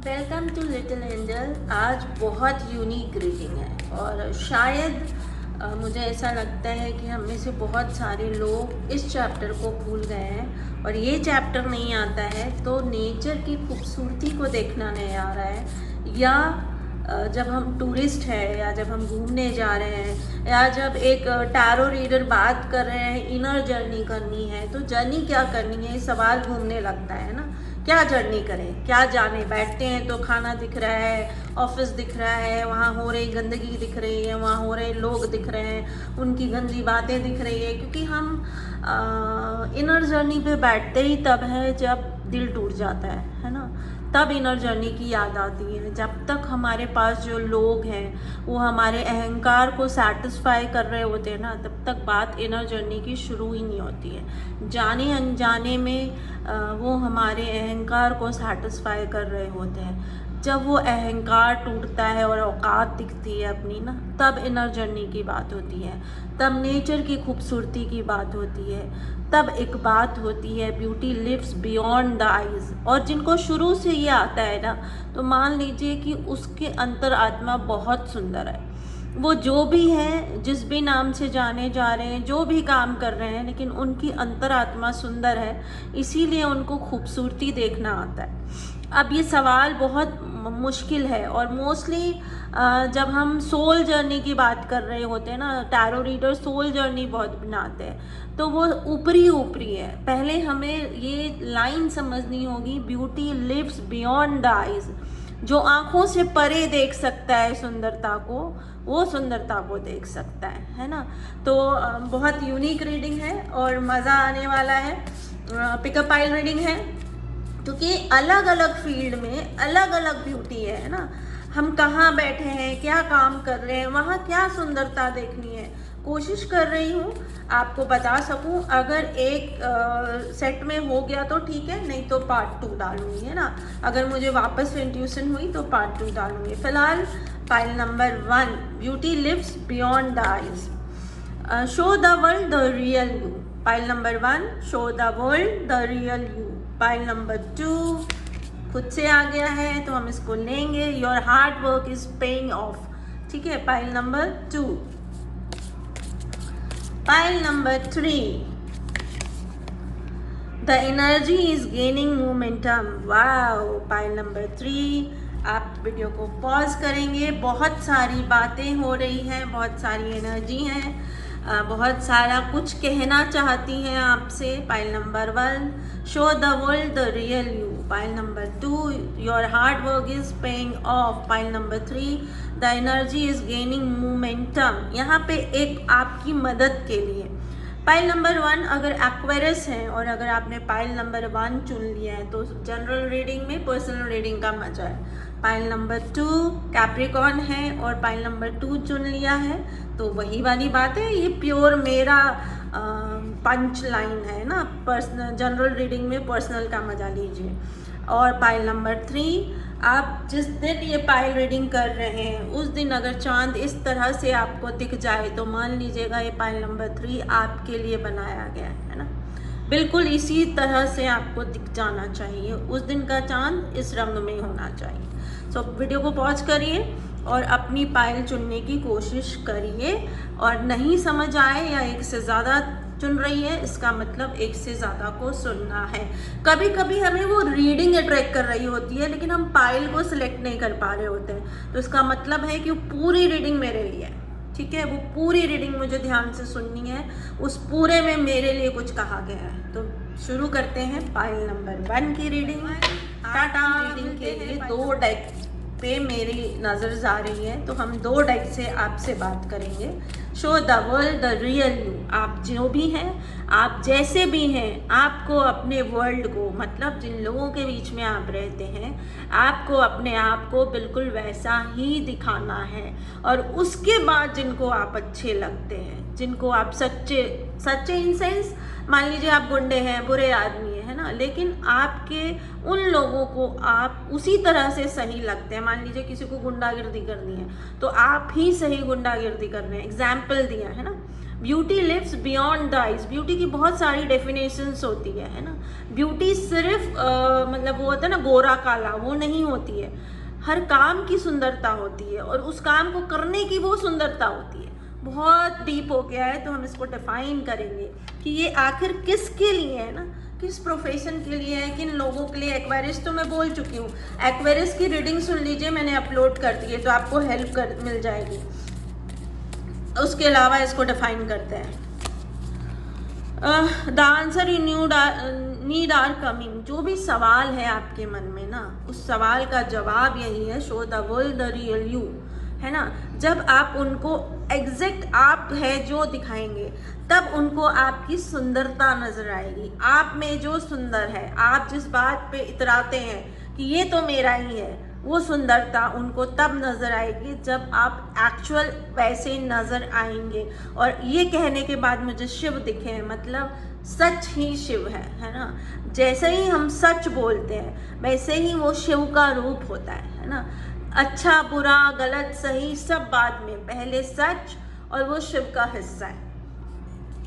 Welcome to little angel. आज बहुत unique reading है और शायद मुझे ऐसा लगता है कि हम में से बहुत सारे लोग इस चैप्टर को भूल गए हैं और ये चैप्टर नहीं आता है तो नेचर की खूबसूरती को देखना नहीं आ रहा है, या जब हम टूरिस्ट हैं या जब हम घूमने जा रहे हैं या जब एक टैरो रीडर बात कर रहे हैं इनर जर्नी करनी है तो जर्नी क्या करनी है सवाल घूमने लगता है ना। क्या जर्नी करें, क्या जाने। बैठते हैं तो खाना दिख रहा है, ऑफिस दिख रहा है, वहाँ हो रही गंदगी दिख रही है, वहाँ हो रहे लोग दिख रहे हैं, उनकी गंदी बातें दिख रही है, क्योंकि हम इनर जर्नी पे बैठते ही तब है जब दिल टूट जाता है ना। तब इनर जर्नी की याद आती है। जब तक हमारे पास जो लोग हैं वो हमारे अहंकार को सैटिस्फाई कर रहे होते हैं ना, तब तक बात इनर जर्नी की शुरू ही नहीं होती है। जाने अनजाने में वो हमारे अहंकार को सैटिस्फाई कर रहे होते हैं। जब वो अहंकार टूटता है और औकात दिखती है अपनी ना, तब इनर जर्नी की बात होती है, तब नेचर की खूबसूरती की बात होती है, तब एक बात होती है beauty lives beyond the eyes. और जिनको शुरू से ये आता है ना, तो मान लीजिए कि उसके अंतर आत्मा बहुत सुंदर है। वो जो भी है, जिस भी नाम से जाने जा रहे हैं, जो भी काम कर रहे हैं, लेकिन उनकी अंतरात्मा सुंदर है, इसीलिए उनको खूबसूरती देखना आता है। अब ये सवाल बहुत मुश्किल है और मोस्टली जब हम सोल जर्नी की बात कर रहे होते हैं ना, टैरो रीडर सोल जर्नी बहुत बनाते हैं, तो वो ऊपरी ऊपरी है। पहले हमें ये लाइन समझनी होगी, beauty lives beyond the eyes. जो आँखों से परे देख सकता है सुंदरता को, वो सुंदरता को देख सकता है ना। तो बहुत यूनिक रीडिंग है और मज़ा आने वाला है। पिकअप पाइल रीडिंग है क्योंकि अलग अलग फील्ड में अलग अलग ब्यूटी है ना। हम कहाँ बैठे हैं, क्या काम कर रहे हैं, वहाँ क्या सुंदरता देखनी है, कोशिश कर रही हूँ आपको बता सकूँ। अगर एक सेट में हो गया तो ठीक है, नहीं तो पार्ट 2 डालूंगी, है ना। अगर मुझे वापस इंट्यूशन हुई तो पार्ट 2 डालूंगी। फिलहाल pile number 1, beauty lives beyond the eyes, show the world the real you. Pile number 1, show the world the real you. Pile number 2 खुद से आ गया है तो हम इसको लेंगे, your hard work is paying of. ठीक है, pile number 2। Pile number 3, the energy is gaining momentum. Wow, pile number 3। आप वीडियो को पॉज करेंगे, बहुत सारी बातें हो रही हैं, बहुत सारी एनर्जी हैं, बहुत सारा कुछ कहना चाहती हैं आपसे। Pile number 1, show the world the real you. Pile number 2, your hard work is paying of. Pile number 3, the energy is gaining momentum. यहाँ पे एक आपकी मदद के लिए पाइल नंबर 1, अगर एक्वेरियस हैं और अगर आपने पाइल नंबर 1 चुन लिया है तो जनरल रीडिंग में पर्सनल रीडिंग का मजा है। पाइल नंबर 2 कैप्रिकॉर्न है और पाइल नंबर 2 चुन लिया है तो वही वाली बात है, ये प्योर मेरा पंच लाइन है ना। पर्सनल जनरल रीडिंग में पर्सनल का मजा लीजिए। और पाइल नंबर 3, आप जिस दिन ये पाइल रीडिंग कर रहे हैं उस दिन अगर चांद इस तरह से आपको दिख जाए तो मान लीजिएगा ये पाइल नंबर 3 आपके लिए बनाया गया है ना। बिल्कुल इसी तरह से आपको दिख जाना चाहिए, उस दिन का चांद इस रंग में होना चाहिए। सो वीडियो को पॉज करिए और अपनी पाइल चुनने की कोशिश करिए। और नहीं समझ आए या एक से ज़्यादा चुन रही है, इसका मतलब एक से ज़्यादा को सुनना है। कभी कभी हमें वो रीडिंग अट्रैक्ट कर रही होती है लेकिन हम पाइल को सिलेक्ट नहीं कर पा रहे होते हैं, तो इसका मतलब है कि वो पूरी रीडिंग मेरे लिए है। ठीक है, वो पूरी रीडिंग मुझे ध्यान से सुननी है, उस पूरे में मेरे लिए कुछ कहा गया है। तो शुरू करते हैं पाइल नंबर 1 की रीडिंग। टाटा। रीडिंग के लिए 2 डेक पे मेरी नज़र जा रही है तो हम 2 डेक से आपसे बात करेंगे। Show the world the real you. आप जो भी हैं, आप जैसे भी हैं, आपको अपने वर्ल्ड को, मतलब जिन लोगों के बीच में आप रहते हैं, आपको अपने आप को बिल्कुल वैसा ही दिखाना है। और उसके बाद जिनको आप अच्छे लगते हैं, जिनको आप सच्चे इन सेंस, मान लीजिए आप गुंडे हैं, बुरे आदमी है ना, लेकिन आपके उन लोगों को आप उसी तरह से सही लगते हैं। मान लीजिए किसी को गुंडागिर्दी करनी है तो आप ही सही गुंडागिर्दी कर रहे हैं, एग्जाम्पल दिया है ना। Beauty lives beyond the eyes. Beauty की बहुत सारी डेफिनेशंस होती है ना। ब्यूटी सिर्फ मतलब वो होता है ना गोरा काला, वो नहीं होती है। हर काम की सुंदरता होती है और उस काम को करने की वो सुंदरता होती है। बहुत डीप हो गया है, तो हम इसको डिफाइन करेंगे कि ये आखिर किसके लिए है ना, किस प्रोफेशन के लिए है, किन लोगों के लिए। एक्वेरियस तो मैं बोल चुकी हूँ, एक्वेरियस की रीडिंग सुन लीजिए, मैंने अपलोड कर दी है, तो आपको हेल्प मिल जाएगी। उसके अलावा इसको डिफाइन करते हैं। The answer you need are coming. जो भी सवाल है आपके मन में ना, उस सवाल का जवाब यही है, show the world the real you, है ना। जब आप उनको एग्जैक्ट आप है जो दिखाएंगे, तब उनको आपकी सुंदरता नजर आएगी। आप में जो सुंदर है, आप जिस बात पे इतराते हैं कि ये तो मेरा ही है, वो सुंदरता उनको तब नज़र आएगी जब आप एक्चुअल वैसे नज़र आएंगे। और ये कहने के बाद मुझे शिव दिखे हैं, मतलब सच ही शिव है ना। जैसे ही हम सच बोलते हैं वैसे ही वो शिव का रूप होता है ना। अच्छा बुरा गलत सही सब बाद में, पहले सच, और वो शिव का हिस्सा है।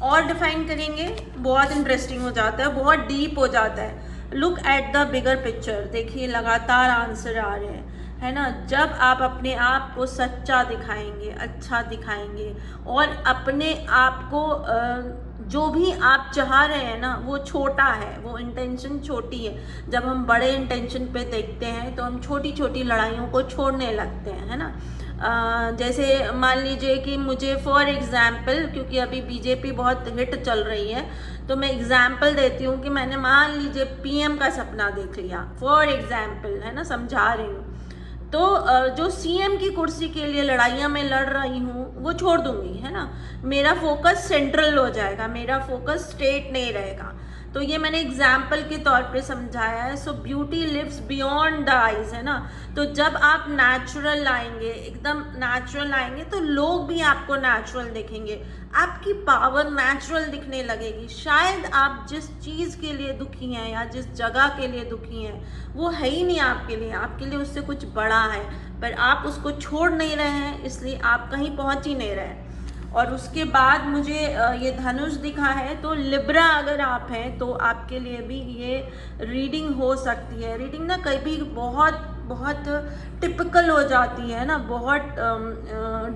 और डिफाइन करेंगे, बहुत इंटरेस्टिंग हो जाता है, बहुत डीप हो जाता है। Look at the bigger picture. देखिए लगातार आंसर आ रहे हैं, है ना। जब आप अपने आप को सच्चा दिखाएंगे, अच्छा दिखाएंगे, और अपने आप को जो भी आप चाह रहे हैं ना, वो छोटा है, वो इंटेंशन छोटी है। जब हम बड़े इंटेंशन पे देखते हैं तो हम छोटी छोटी लड़ाइयों को छोड़ने लगते हैं, है ना। जैसे मान लीजिए कि मुझे फॉर एग्ज़ाम्पल, क्योंकि अभी बीजेपी बहुत हिट चल रही है, तो मैं एग्ज़ाम्पल देती हूँ कि मैंने मान लीजिए पीएम का सपना देख लिया, फॉर एग्ज़ाम्पल, है ना, समझा रही हूँ। तो जो सीएम की कुर्सी के लिए लड़ाइयाँ मैं लड़ रही हूँ वो छोड़ दूँगी, है ना। मेरा फोकस सेंट्रल हो जाएगा, मेरा फोकस स्टेट नहीं रहेगा। तो ये मैंने एग्जाम्पल के तौर पे समझाया है। So beauty lives beyond the eyes, है ना। तो जब आप नेचुरल लाएंगे, एकदम नेचुरल लाएंगे, तो लोग भी आपको नेचुरल दिखेंगे, आपकी पावर नेचुरल दिखने लगेगी। शायद आप जिस चीज़ के लिए दुखी हैं या जिस जगह के लिए दुखी हैं वो है ही नहीं आपके लिए उससे कुछ बड़ा है, पर आप उसको छोड़ नहीं रहे हैं, इसलिए आप कहीं पहुंच ही नहीं रहे। और उसके बाद मुझे ये धनुष दिखा है, तो लिब्रा अगर आप हैं तो आपके लिए भी ये रीडिंग हो सकती है। रीडिंग ना कभी बहुत बहुत टिपिकल हो जाती है ना, बहुत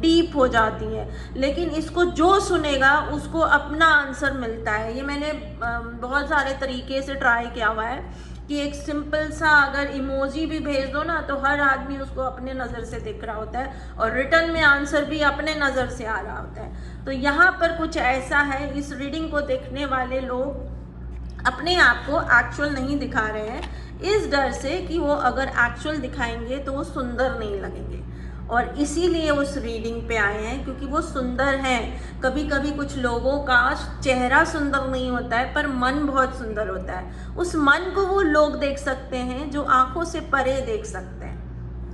डीप हो जाती है, लेकिन इसको जो सुनेगा उसको अपना आंसर मिलता है। ये मैंने बहुत सारे तरीके से ट्राई किया हुआ है कि एक सिंपल सा अगर इमोजी भी भेज दो ना, तो हर आदमी उसको अपने नज़र से देख रहा होता है और रिटर्न में आंसर भी अपने नज़र से आ रहा होता है। तो यहाँ पर कुछ ऐसा है, इस रीडिंग को देखने वाले लोग अपने आप को एक्चुअल नहीं दिखा रहे हैं, इस डर से कि वो अगर एक्चुअल दिखाएंगे तो वो सुंदर नहीं लगेंगे, और इसीलिए उस रीडिंग पे आए हैं क्योंकि वो सुंदर हैं। कभी कभी कुछ लोगों का चेहरा सुंदर नहीं होता है पर मन बहुत सुंदर होता है। उस मन को वो लोग देख सकते हैं जो आंखों से परे देख सकते हैं।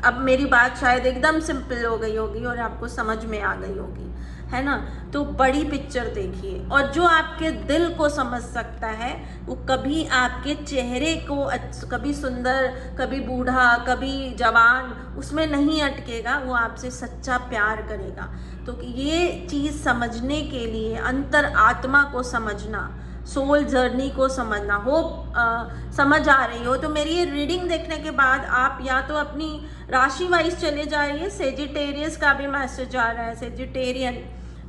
अब मेरी बात शायद एकदम सिंपल हो गई होगी और आपको समझ में आ गई होगी, है ना। तो बड़ी पिक्चर देखिए, और जो आपके दिल को समझ सकता है वो कभी आपके चेहरे को कभी सुंदर, कभी बूढ़ा, कभी जवान, उसमें नहीं अटकेगा, वो आपसे सच्चा प्यार करेगा। तो ये चीज़ समझने के लिए अंतर आत्मा को समझना, सोल जर्नी को समझना, होप समझ आ रही हो तो मेरी ये रीडिंग देखने के बाद आप या तो अपनी राशि वाइज चले जाइए। सेजिटेरियस का भी मैसेज आ रहा है, सेजिटेरियन,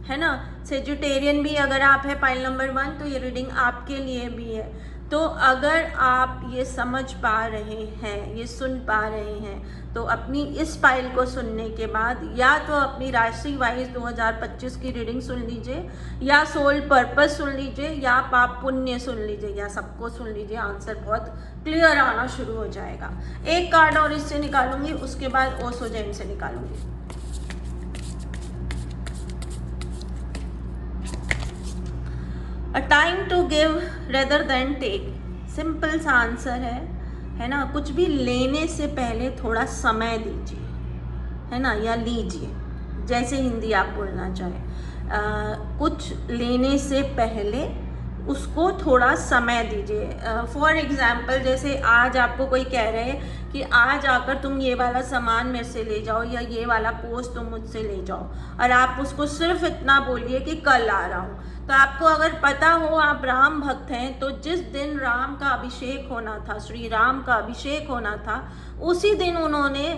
है ना। सेजिटेरियन भी अगर आप है पाइल नंबर 1, तो ये रीडिंग आपके लिए भी है। तो अगर आप ये समझ पा रहे हैं, ये सुन पा रहे हैं, तो अपनी इस पाइल को सुनने के बाद या तो अपनी राशि वाइज 2025 की रीडिंग सुन लीजिए, या सोल पर्पस सुन लीजिए, या पाप पुण्य सुन लीजिए, या सबको सुन लीजिए। आंसर बहुत क्लियर आना शुरू हो जाएगा। एक कार्ड और इससे निकालूंगी, उसके बाद ओशो जैन से निकालूंगी। A time to give rather than take. Simple सा आंसर है ना। कुछ भी लेने से पहले थोड़ा समय दीजिए, है ना, या लीजिए, जैसे हिंदी आप बोलना चाहें। कुछ लेने से पहले उसको थोड़ा समय दीजिए। फॉर एग्ज़ाम्पल, जैसे आज आपको कोई कह रहे हैं कि आज आकर तुम ये वाला सामान मेरे से ले जाओ या ये वाला पोस्ट तुम मुझसे ले जाओ, और आप उसको सिर्फ इतना बोलिए कि कल आ रहा हूँ। तो आपको अगर पता हो आप राम भक्त हैं, तो जिस दिन राम का अभिषेक होना था, श्री राम का अभिषेक होना था, उसी दिन उन्होंने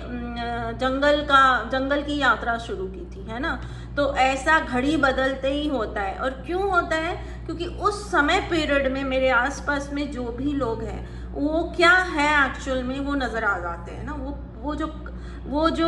जंगल की यात्रा शुरू की थी, है ना। तो ऐसा घड़ी बदलते ही होता है। और क्यों होता है? क्योंकि उस समय पीरियड में मेरे आसपास में जो भी लोग हैं वो क्या है एक्चुअल में वो नज़र आ जाते हैं ना। वो जो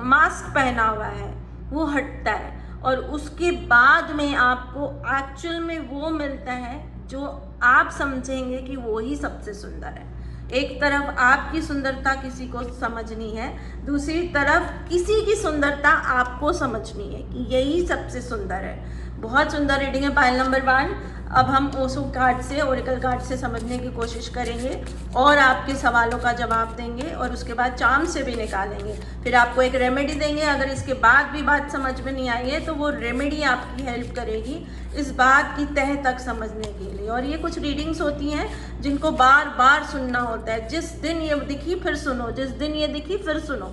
मास्क पहना हुआ है वो हटता है, और उसके बाद में आपको एक्चुअल में वो मिलता है जो आप समझेंगे कि वो ही सबसे सुंदर है। एक तरफ आपकी सुंदरता किसी को समझनी है, दूसरी तरफ किसी की सुंदरता आपको समझनी है कि यही सबसे सुंदर है। बहुत सुंदर रीडिंग है पाइल नंबर 1। अब हम ओशो कार्ड से, ओरेकल कार्ड से समझने की कोशिश करेंगे और आपके सवालों का जवाब देंगे, और उसके बाद चार्म से भी निकालेंगे। फिर आपको एक रेमेडी देंगे। अगर इसके बाद भी बात समझ में नहीं आई है तो वो रेमेडी आपकी हेल्प करेगी इस बात की तह तक समझने के लिए। और ये कुछ रीडिंग्स होती हैं जिनको बार बार सुनना होता है। जिस दिन ये दिखी फिर सुनो, जिस दिन ये दिखी फिर सुनो,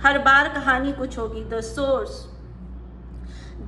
हर बार कहानी कुछ होगी। द सोर्स,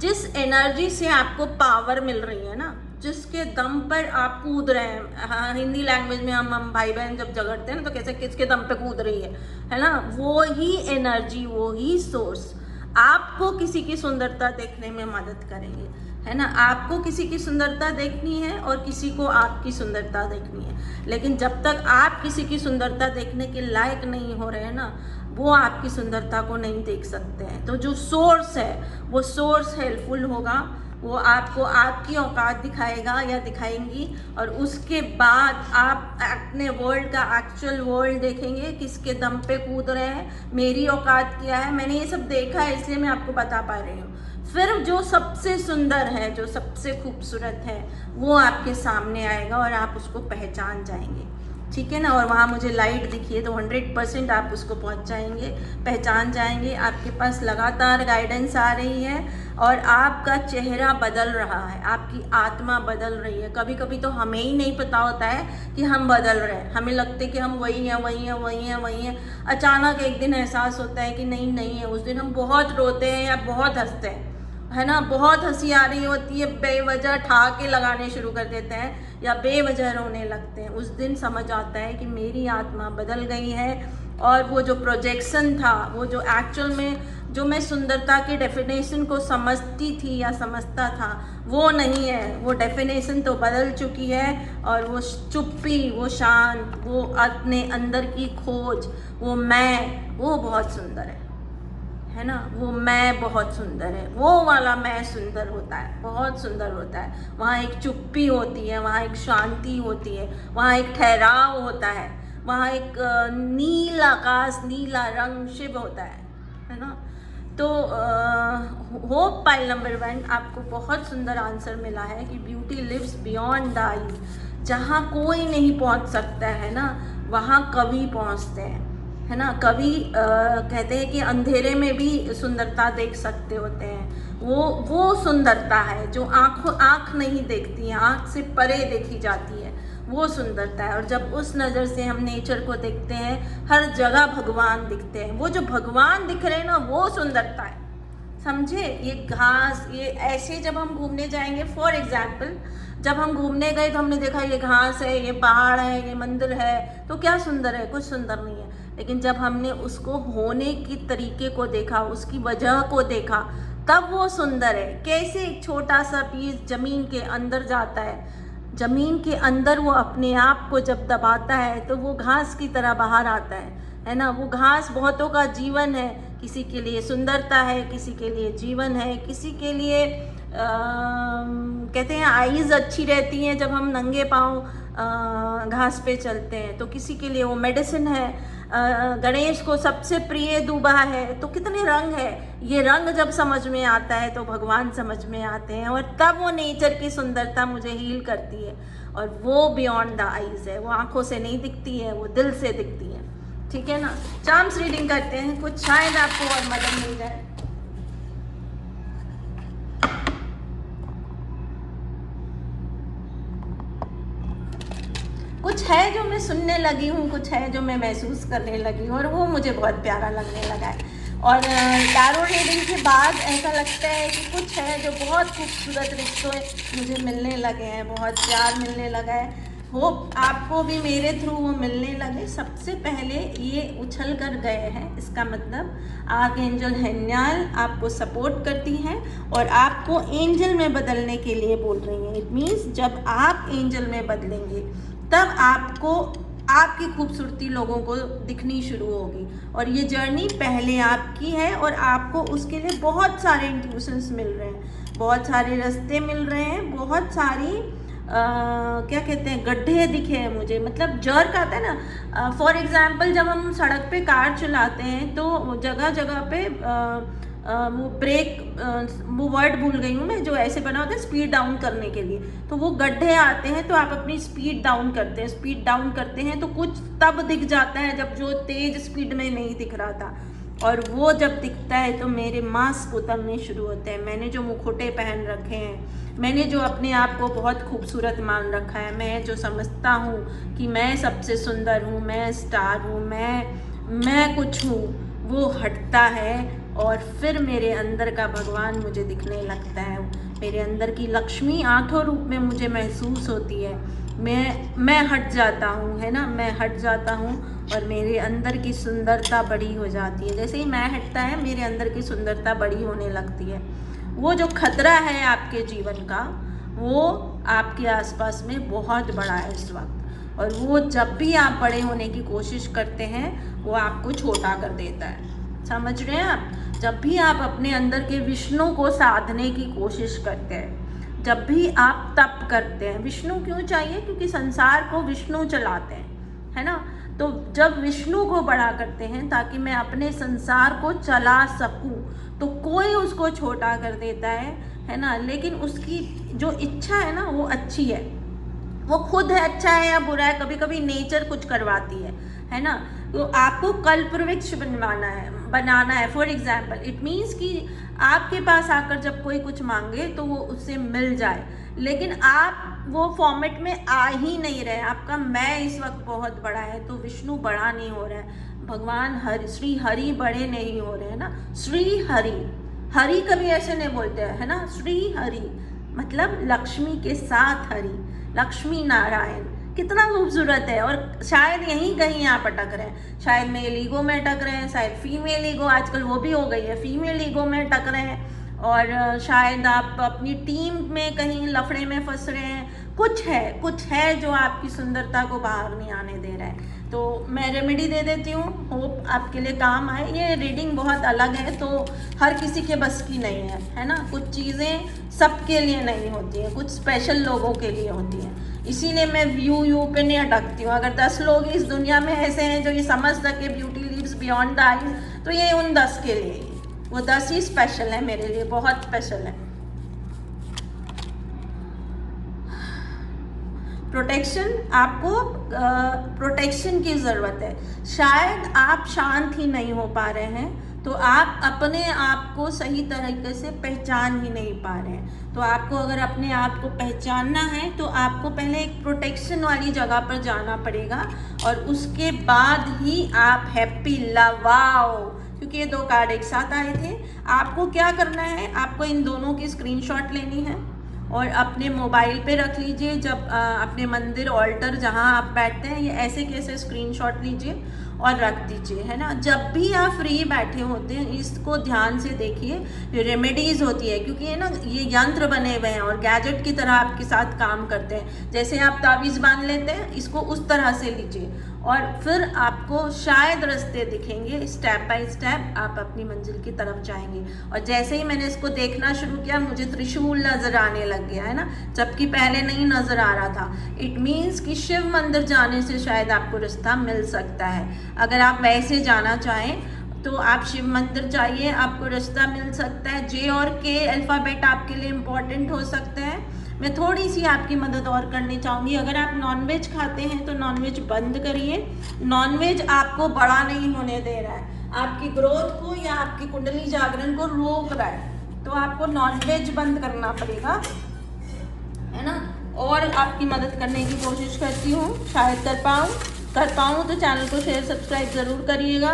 जिस एनर्जी से आपको पावर मिल रही है ना, जिसके दम पर आप कूद रहे हैं। हाँ, हिंदी लैंग्वेज में हम भाई बहन जब झगड़ते हैं ना तो कैसे किसके दम पे कूद रही है ना। वो ही एनर्जी, वो ही सोर्स आपको किसी की सुंदरता देखने में मदद करेंगे, है ना। आपको किसी की सुंदरता देखनी है और किसी को आपकी सुंदरता देखनी है, लेकिन जब तक आप किसी की सुंदरता देखने के लायक नहीं हो रहे हैं ना, वो आपकी सुंदरता को नहीं देख सकते हैं। तो जो सोर्स है वो सोर्स हेल्पफुल होगा, वो आपको आपकी औकात दिखाएगा या दिखाएंगी, और उसके बाद आप अपने वर्ल्ड का एक्चुअल वर्ल्ड देखेंगे, किसके दम पे कूद रहे हैं, मेरी औकात क्या है। मैंने ये सब देखा है इसलिए मैं आपको बता पा रही हूँ। फिर जो सबसे सुंदर है, जो सबसे खूबसूरत है, वो आपके सामने आएगा और आप उसको पहचान जाएंगे, ठीक है ना। और वहाँ मुझे लाइट दिखी है तो 100% आप उसको पहुँच जाएंगे, पहचान जाएंगे। आपके पास लगातार गाइडेंस आ रही है और आपका चेहरा बदल रहा है, आपकी आत्मा बदल रही है। कभी कभी तो हमें ही नहीं पता होता है कि हम बदल रहे हैं, हमें लगता है कि हम वही हैं वही हैं वही हैं वही हैं। अचानक एक दिन एहसास होता है कि नहीं नहीं है। उस दिन हम बहुत रोते हैं या बहुत हंसते हैं, है ना। बहुत हंसी आ रही होती है, बेवजह ठहाके लगाने शुरू कर देते हैं या बेवजह रोने लगते हैं। उस दिन समझ आता है कि मेरी आत्मा बदल गई है, और वो जो प्रोजेक्शन था, वो जो एक्चुअल में जो मैं सुंदरता की डेफिनेशन को समझती थी या समझता था, वो नहीं है। वो डेफिनेशन तो बदल चुकी है, और वो चुप्पी, वो शांत, वो अपने अंदर की खोज, वो मैं, वो बहुत सुंदर है ना। वो मैं बहुत सुंदर है, वो वाला मैं सुंदर होता है, बहुत सुंदर होता है। वहाँ एक चुप्पी होती है, वहाँ एक शांति होती है, वहाँ एक ठहराव होता है, वहाँ एक नील आकाश, नीला रंग शिव होता है ना। तो होप पाइल नंबर 1 आपको बहुत सुंदर आंसर मिला है कि beauty lives beyond the eyes. जहाँ कोई नहीं पहुँच सकता है ना, वहाँ कवि पहुँचते हैं, है ना। कवि कहते हैं कि अंधेरे में भी सुंदरता देख सकते होते हैं। वो सुंदरता है जो आँख नहीं देखती है, आँख से परे देखी जाती है, वो सुंदरता है। और जब उस नज़र से हम नेचर को देखते हैं, हर जगह भगवान दिखते हैं। वो जो भगवान दिख रहे हैं ना, वो सुंदरता है, समझे। ये घास, ये ऐसे जब हम घूमने जाएंगे, फॉर एग्जाम्पल जब हम घूमने गए तो हमने देखा ये घास है, ये पहाड़ है, ये मंदिर है, तो क्या सुंदर है? कुछ सुंदर नहीं है। लेकिन जब हमने उसको होने की तरीके को देखा, उसकी वजह को देखा, तब वो सुंदर है। कैसे एक छोटा सा पीस ज़मीन के अंदर जाता है, ज़मीन के अंदर वो अपने आप को जब दबाता है तो वो घास की तरह बाहर आता है ना। वो घास बहुतों का जीवन है, किसी के लिए सुंदरता है, किसी के लिए जीवन है, किसी के लिए कहते हैं आईज़ अच्छी रहती हैं जब हम नंगे पाँव घास पे चलते हैं, तो किसी के लिए वो मेडिसिन है। गणेश को सबसे प्रिय दूबा है, तो कितने रंग है। ये रंग जब समझ में आता है तो भगवान समझ में आते हैं, और तब वो नेचर की सुंदरता मुझे हील करती है। और वो बियॉन्ड द आईज है, वो आंखों से नहीं दिखती है, वो दिल से दिखती है, ठीक है ना। चार्म्स रीडिंग करते हैं, कुछ शायद आपको और मदद मिल जाए। है जो मैं सुनने लगी हूँ, कुछ है जो मैं महसूस करने लगी हूँ, और वो मुझे बहुत प्यारा लगने लगा है। और टैरो रीडिंग के बाद ऐसा लगता है कि कुछ है जो बहुत खूबसूरत रिश्ते मुझे मिलने लगे हैं, बहुत प्यार मिलने लगा है। होप आपको भी मेरे थ्रू वो मिलने लगे। सबसे पहले ये उछल कर गए हैं, इसका मतलब आर्कएंजल हेन्याल आपको सपोर्ट करती हैं और आपको एंजल में बदलने के लिए बोल रही हैं। इट मीन्स जब आप एंजल में बदलेंगे तब आपको आपकी खूबसूरती लोगों को दिखनी शुरू होगी, और ये जर्नी पहले आपकी है और आपको उसके लिए बहुत सारे इंट्यूशंस मिल रहे हैं, बहुत सारे रास्ते मिल रहे हैं, बहुत सारी क्या कहते हैं, गड्ढे दिखे हैं मुझे। मतलब जर्क आता है ना, फॉर एग्जांपल जब हम सड़क पे कार चलाते हैं तो जगह जगह पे वो ब्रेक, वो वर्ड भूल गई हूँ मैं, जो ऐसे बना होता है स्पीड डाउन करने के लिए, तो वो गड्ढे आते हैं तो आप अपनी स्पीड डाउन करते हैं। स्पीड डाउन करते हैं तो कुछ तब दिख जाता है जब जो तेज स्पीड में नहीं दिख रहा था, और वो जब दिखता है तो मेरे मास्क उतरने शुरू होते हैं। मैंने जो मुखौटे पहन रखे हैं, मैंने जो अपने आप को बहुत खूबसूरत मान रखा है, मैं जो समझता हूँ कि मैं सबसे सुंदर हूँ, मैं स्टार हूँ, मैं कुछ हूँ, वो हटता है और फिर मेरे अंदर का भगवान मुझे दिखने लगता है। मेरे अंदर की लक्ष्मी 8 रूप में मुझे महसूस होती है। मैं हट जाता हूँ, है ना, मैं हट जाता हूँ और मेरे अंदर की सुंदरता बड़ी हो जाती है। जैसे ही मैं हटता है मेरे अंदर की सुंदरता बड़ी होने लगती है। वो जो खतरा है आपके जीवन का, वो आपके आसपास में बहुत बड़ा है इस वक्त, और वो जब भी आप बड़े होने की कोशिश करते हैं वो आपको छोटा कर देता है। समझ रहे हैं आप? जब भी आप अपने अंदर के विष्णु को साधने की कोशिश करते हैं, जब भी आप तप करते हैं, विष्णु क्यों चाहिए? क्योंकि संसार को विष्णु चलाते हैं, है ना। तो जब विष्णु को बड़ा करते हैं ताकि मैं अपने संसार को चला सकूं, तो कोई उसको छोटा कर देता है ना। लेकिन उसकी जो इच्छा है ना वो अच्छी है, वो खुद है अच्छा है या बुरा है, कभी कभी नेचर कुछ करवाती है ना। तो आपको कल्पवृक्ष बनाना है फॉर एग्जाम्पल। इट मीन्स कि आपके पास आकर जब कोई कुछ मांगे तो वो उससे मिल जाए, लेकिन आप वो फॉर्मेट में आ ही नहीं रहे। आपका मैं इस वक्त बहुत बड़ा है तो विष्णु बड़ा नहीं हो रहा है, भगवान श्री हरि बड़े नहीं हो रहे हैं ना। श्री हरि कभी ऐसे नहीं बोलते हैं, है ना। श्री हरि मतलब लक्ष्मी के साथ हरि, लक्ष्मी नारायण, कितना खूबसूरत है। और शायद यहीं कहीं आप अटक रहे हैं, शायद मेल ईगो में अटक रहे हैं, शायद फीमेल ईगो, आजकल वो भी हो गई है, फीमेल ईगो में अटक रहे हैं, और शायद आप अपनी टीम में कहीं लफड़े में फंस रहे हैं। कुछ है जो आपकी सुंदरता को बाहर नहीं आने दे रहा है। तो मैं रेमेडी दे देती हूँ, होप आपके लिए काम आए। ये रीडिंग बहुत अलग है तो हर किसी के बस की नहीं है ना। कुछ चीज़ें सबके लिए नहीं होती हैं, कुछ स्पेशल लोगों के लिए होती हैं, इसीलिए मैं यू पे नहीं अटकती हूँ। अगर 10 लोग इस दुनिया में ऐसे हैं जो ये समझ सके beauty lives beyond the eyes, तो ये उन 10 के लिए, वो 10 ही स्पेशल है मेरे लिए, बहुत स्पेशल है। प्रोटेक्शन, आपको प्रोटेक्शन की ज़रूरत है। शायद आप शांत ही नहीं हो पा रहे हैं, तो आप अपने आप को सही तरीके से पहचान ही नहीं पा रहे हैं। तो आपको अगर अपने आप को पहचानना है तो आपको पहले एक प्रोटेक्शन वाली जगह पर जाना पड़ेगा, और उसके बाद ही आप हैप्पी लवाओ, क्योंकि ये 2 कार्ड एक साथ आए थे। आपको क्या करना है, आपको इन दोनों की स्क्रीनशॉट लेनी है और अपने मोबाइल पे रख लीजिए। जब अपने मंदिर ऑल्टर जहाँ आप बैठते हैं, ये ऐसे कैसे स्क्रीनशॉट लीजिए और रख दीजिए, है ना। जब भी आप फ्री बैठे होते हैं इसको ध्यान से देखिए। ये रेमेडीज़ होती है, क्योंकि ये ना ये यंत्र बने हुए हैं और गैजेट की तरह आपके साथ काम करते हैं। जैसे आप ताबीज़ बांध लेते हैं, इसको उस तरह से लीजिए और फिर आपको शायद रास्ते दिखेंगे। स्टेप बाय स्टेप आप अपनी मंजिल की तरफ जाएंगे। और जैसे ही मैंने इसको देखना शुरू किया, मुझे त्रिशूल नज़र आने लग गया, है ना, जबकि पहले नहीं नज़र आ रहा था। इट मीन्स कि शिव मंदिर जाने से शायद आपको रास्ता मिल सकता है। अगर आप वैसे जाना चाहें तो आप शिव मंदिर जाइए, आपको रास्ता मिल सकता है। जे और के अल्फ़ाबेट आपके लिए इम्पॉर्टेंट हो सकते हैं। मैं थोड़ी सी आपकी मदद और करनी चाहूँगी। अगर आप नॉनवेज खाते हैं तो नॉनवेज बंद करिए। नॉनवेज आपको बड़ा नहीं होने दे रहा है, आपकी ग्रोथ को या आपकी कुंडली जागरण को रोक रहा है, तो आपको नॉनवेज बंद करना पड़ेगा, है ना। और आपकी मदद करने की कोशिश करती हूँ, शायद कर पाऊँ तो चैनल को शेयर सब्सक्राइब ज़रूर करिएगा।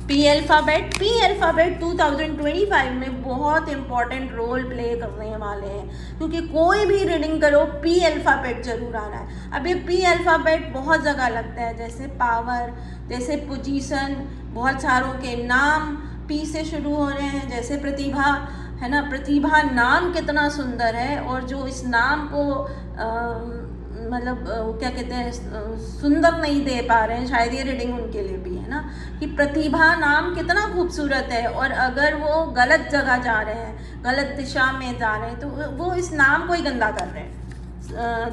पी अल्फ़ाबेट 2025 में बहुत इम्पॉर्टेंट रोल प्ले करने वाले हैं, क्योंकि कोई भी रीडिंग करो पी अल्फ़ाबेट जरूर आ रहा है। अब ये पी अल्फ़ाबेट बहुत जगह लगता है, जैसे पावर, जैसे पोजीशन, बहुत सारों के नाम पी से शुरू हो रहे हैं, जैसे प्रतिभा, है ना। प्रतिभा नाम कितना सुंदर है, और जो इस नाम को मतलब क्या कहते हैं, सुंदर नहीं दे पा रहे हैं, शायद ये रीडिंग उनके लिए भी है ना, कि प्रतिभा नाम कितना खूबसूरत है, और अगर वो गलत जगह जा रहे हैं, गलत दिशा में जा रहे हैं, तो वो इस नाम को ही गंदा कर रहे हैं।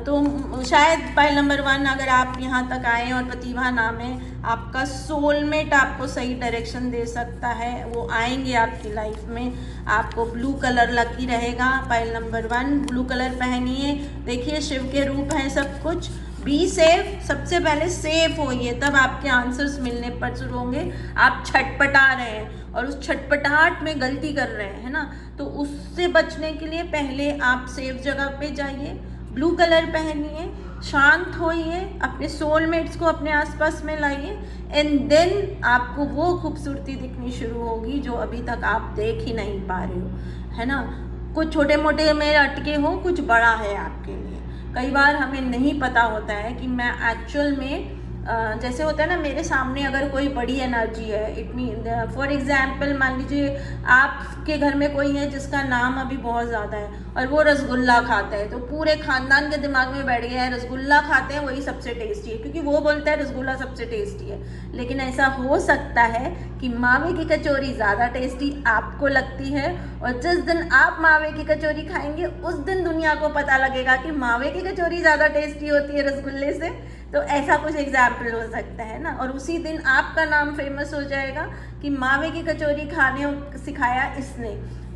तो शायद पाइल नंबर 1, अगर आप यहाँ तक आए और प्रतिभा नाम है, आपका सोलमेट आपको सही डायरेक्शन दे सकता है, वो आएंगे आपकी लाइफ में। आपको ब्लू कलर लकी रहेगा। पाइल नंबर 1, ब्लू कलर पहनिए। देखिए शिव के रूप हैं सब कुछ। बी सेफ, सबसे पहले सेफ होइए, तब आपके आंसर्स मिलने पर शुरू होंगे। आप छटपटा रहे हैं और उस छटपटाहट में गलती कर रहे हैं, है ना, तो उससे बचने के लिए पहले आप सेफ जगह पे जाइए, ब्लू कलर पहनिए, शांत होइए, अपने सोलमेट्स को अपने आसपास में लाइए, एंड देन आपको वो खूबसूरती दिखनी शुरू होगी जो अभी तक आप देख ही नहीं पा रहे हो, है ना। कुछ छोटे मोटे में अटके हो, कुछ बड़ा है आपके लिए। कई बार हमें नहीं पता होता है कि मैं एक्चुअल में जैसे होता है ना, मेरे सामने अगर कोई बड़ी एनर्जी है, इट मीन फॉर एग्जाम्पल मान लीजिए आपके घर में कोई है जिसका नाम अभी बहुत ज़्यादा है और वो रसगुल्ला खाता है, तो पूरे खानदान के दिमाग में बैठ गया है रसगुल्ला खाते हैं वही सबसे टेस्टी है, क्योंकि वो बोलता है रसगुल्ला सबसे टेस्टी है। लेकिन ऐसा हो सकता है कि मावे की कचौरी ज़्यादा टेस्टी आपको लगती है, और जिस दिन आप मावे की कचौरी खाएंगे उस दिन दुनिया को पता लगेगा कि मावे की कचौरी ज़्यादा टेस्टी होती है रसगुल्ले से। तो ऐसा कुछ एग्जाम्पल हो सकता है ना, और उसी दिन आपका नाम फेमस हो जाएगा कि मावे की कचौरी खाने सिखाया इसने।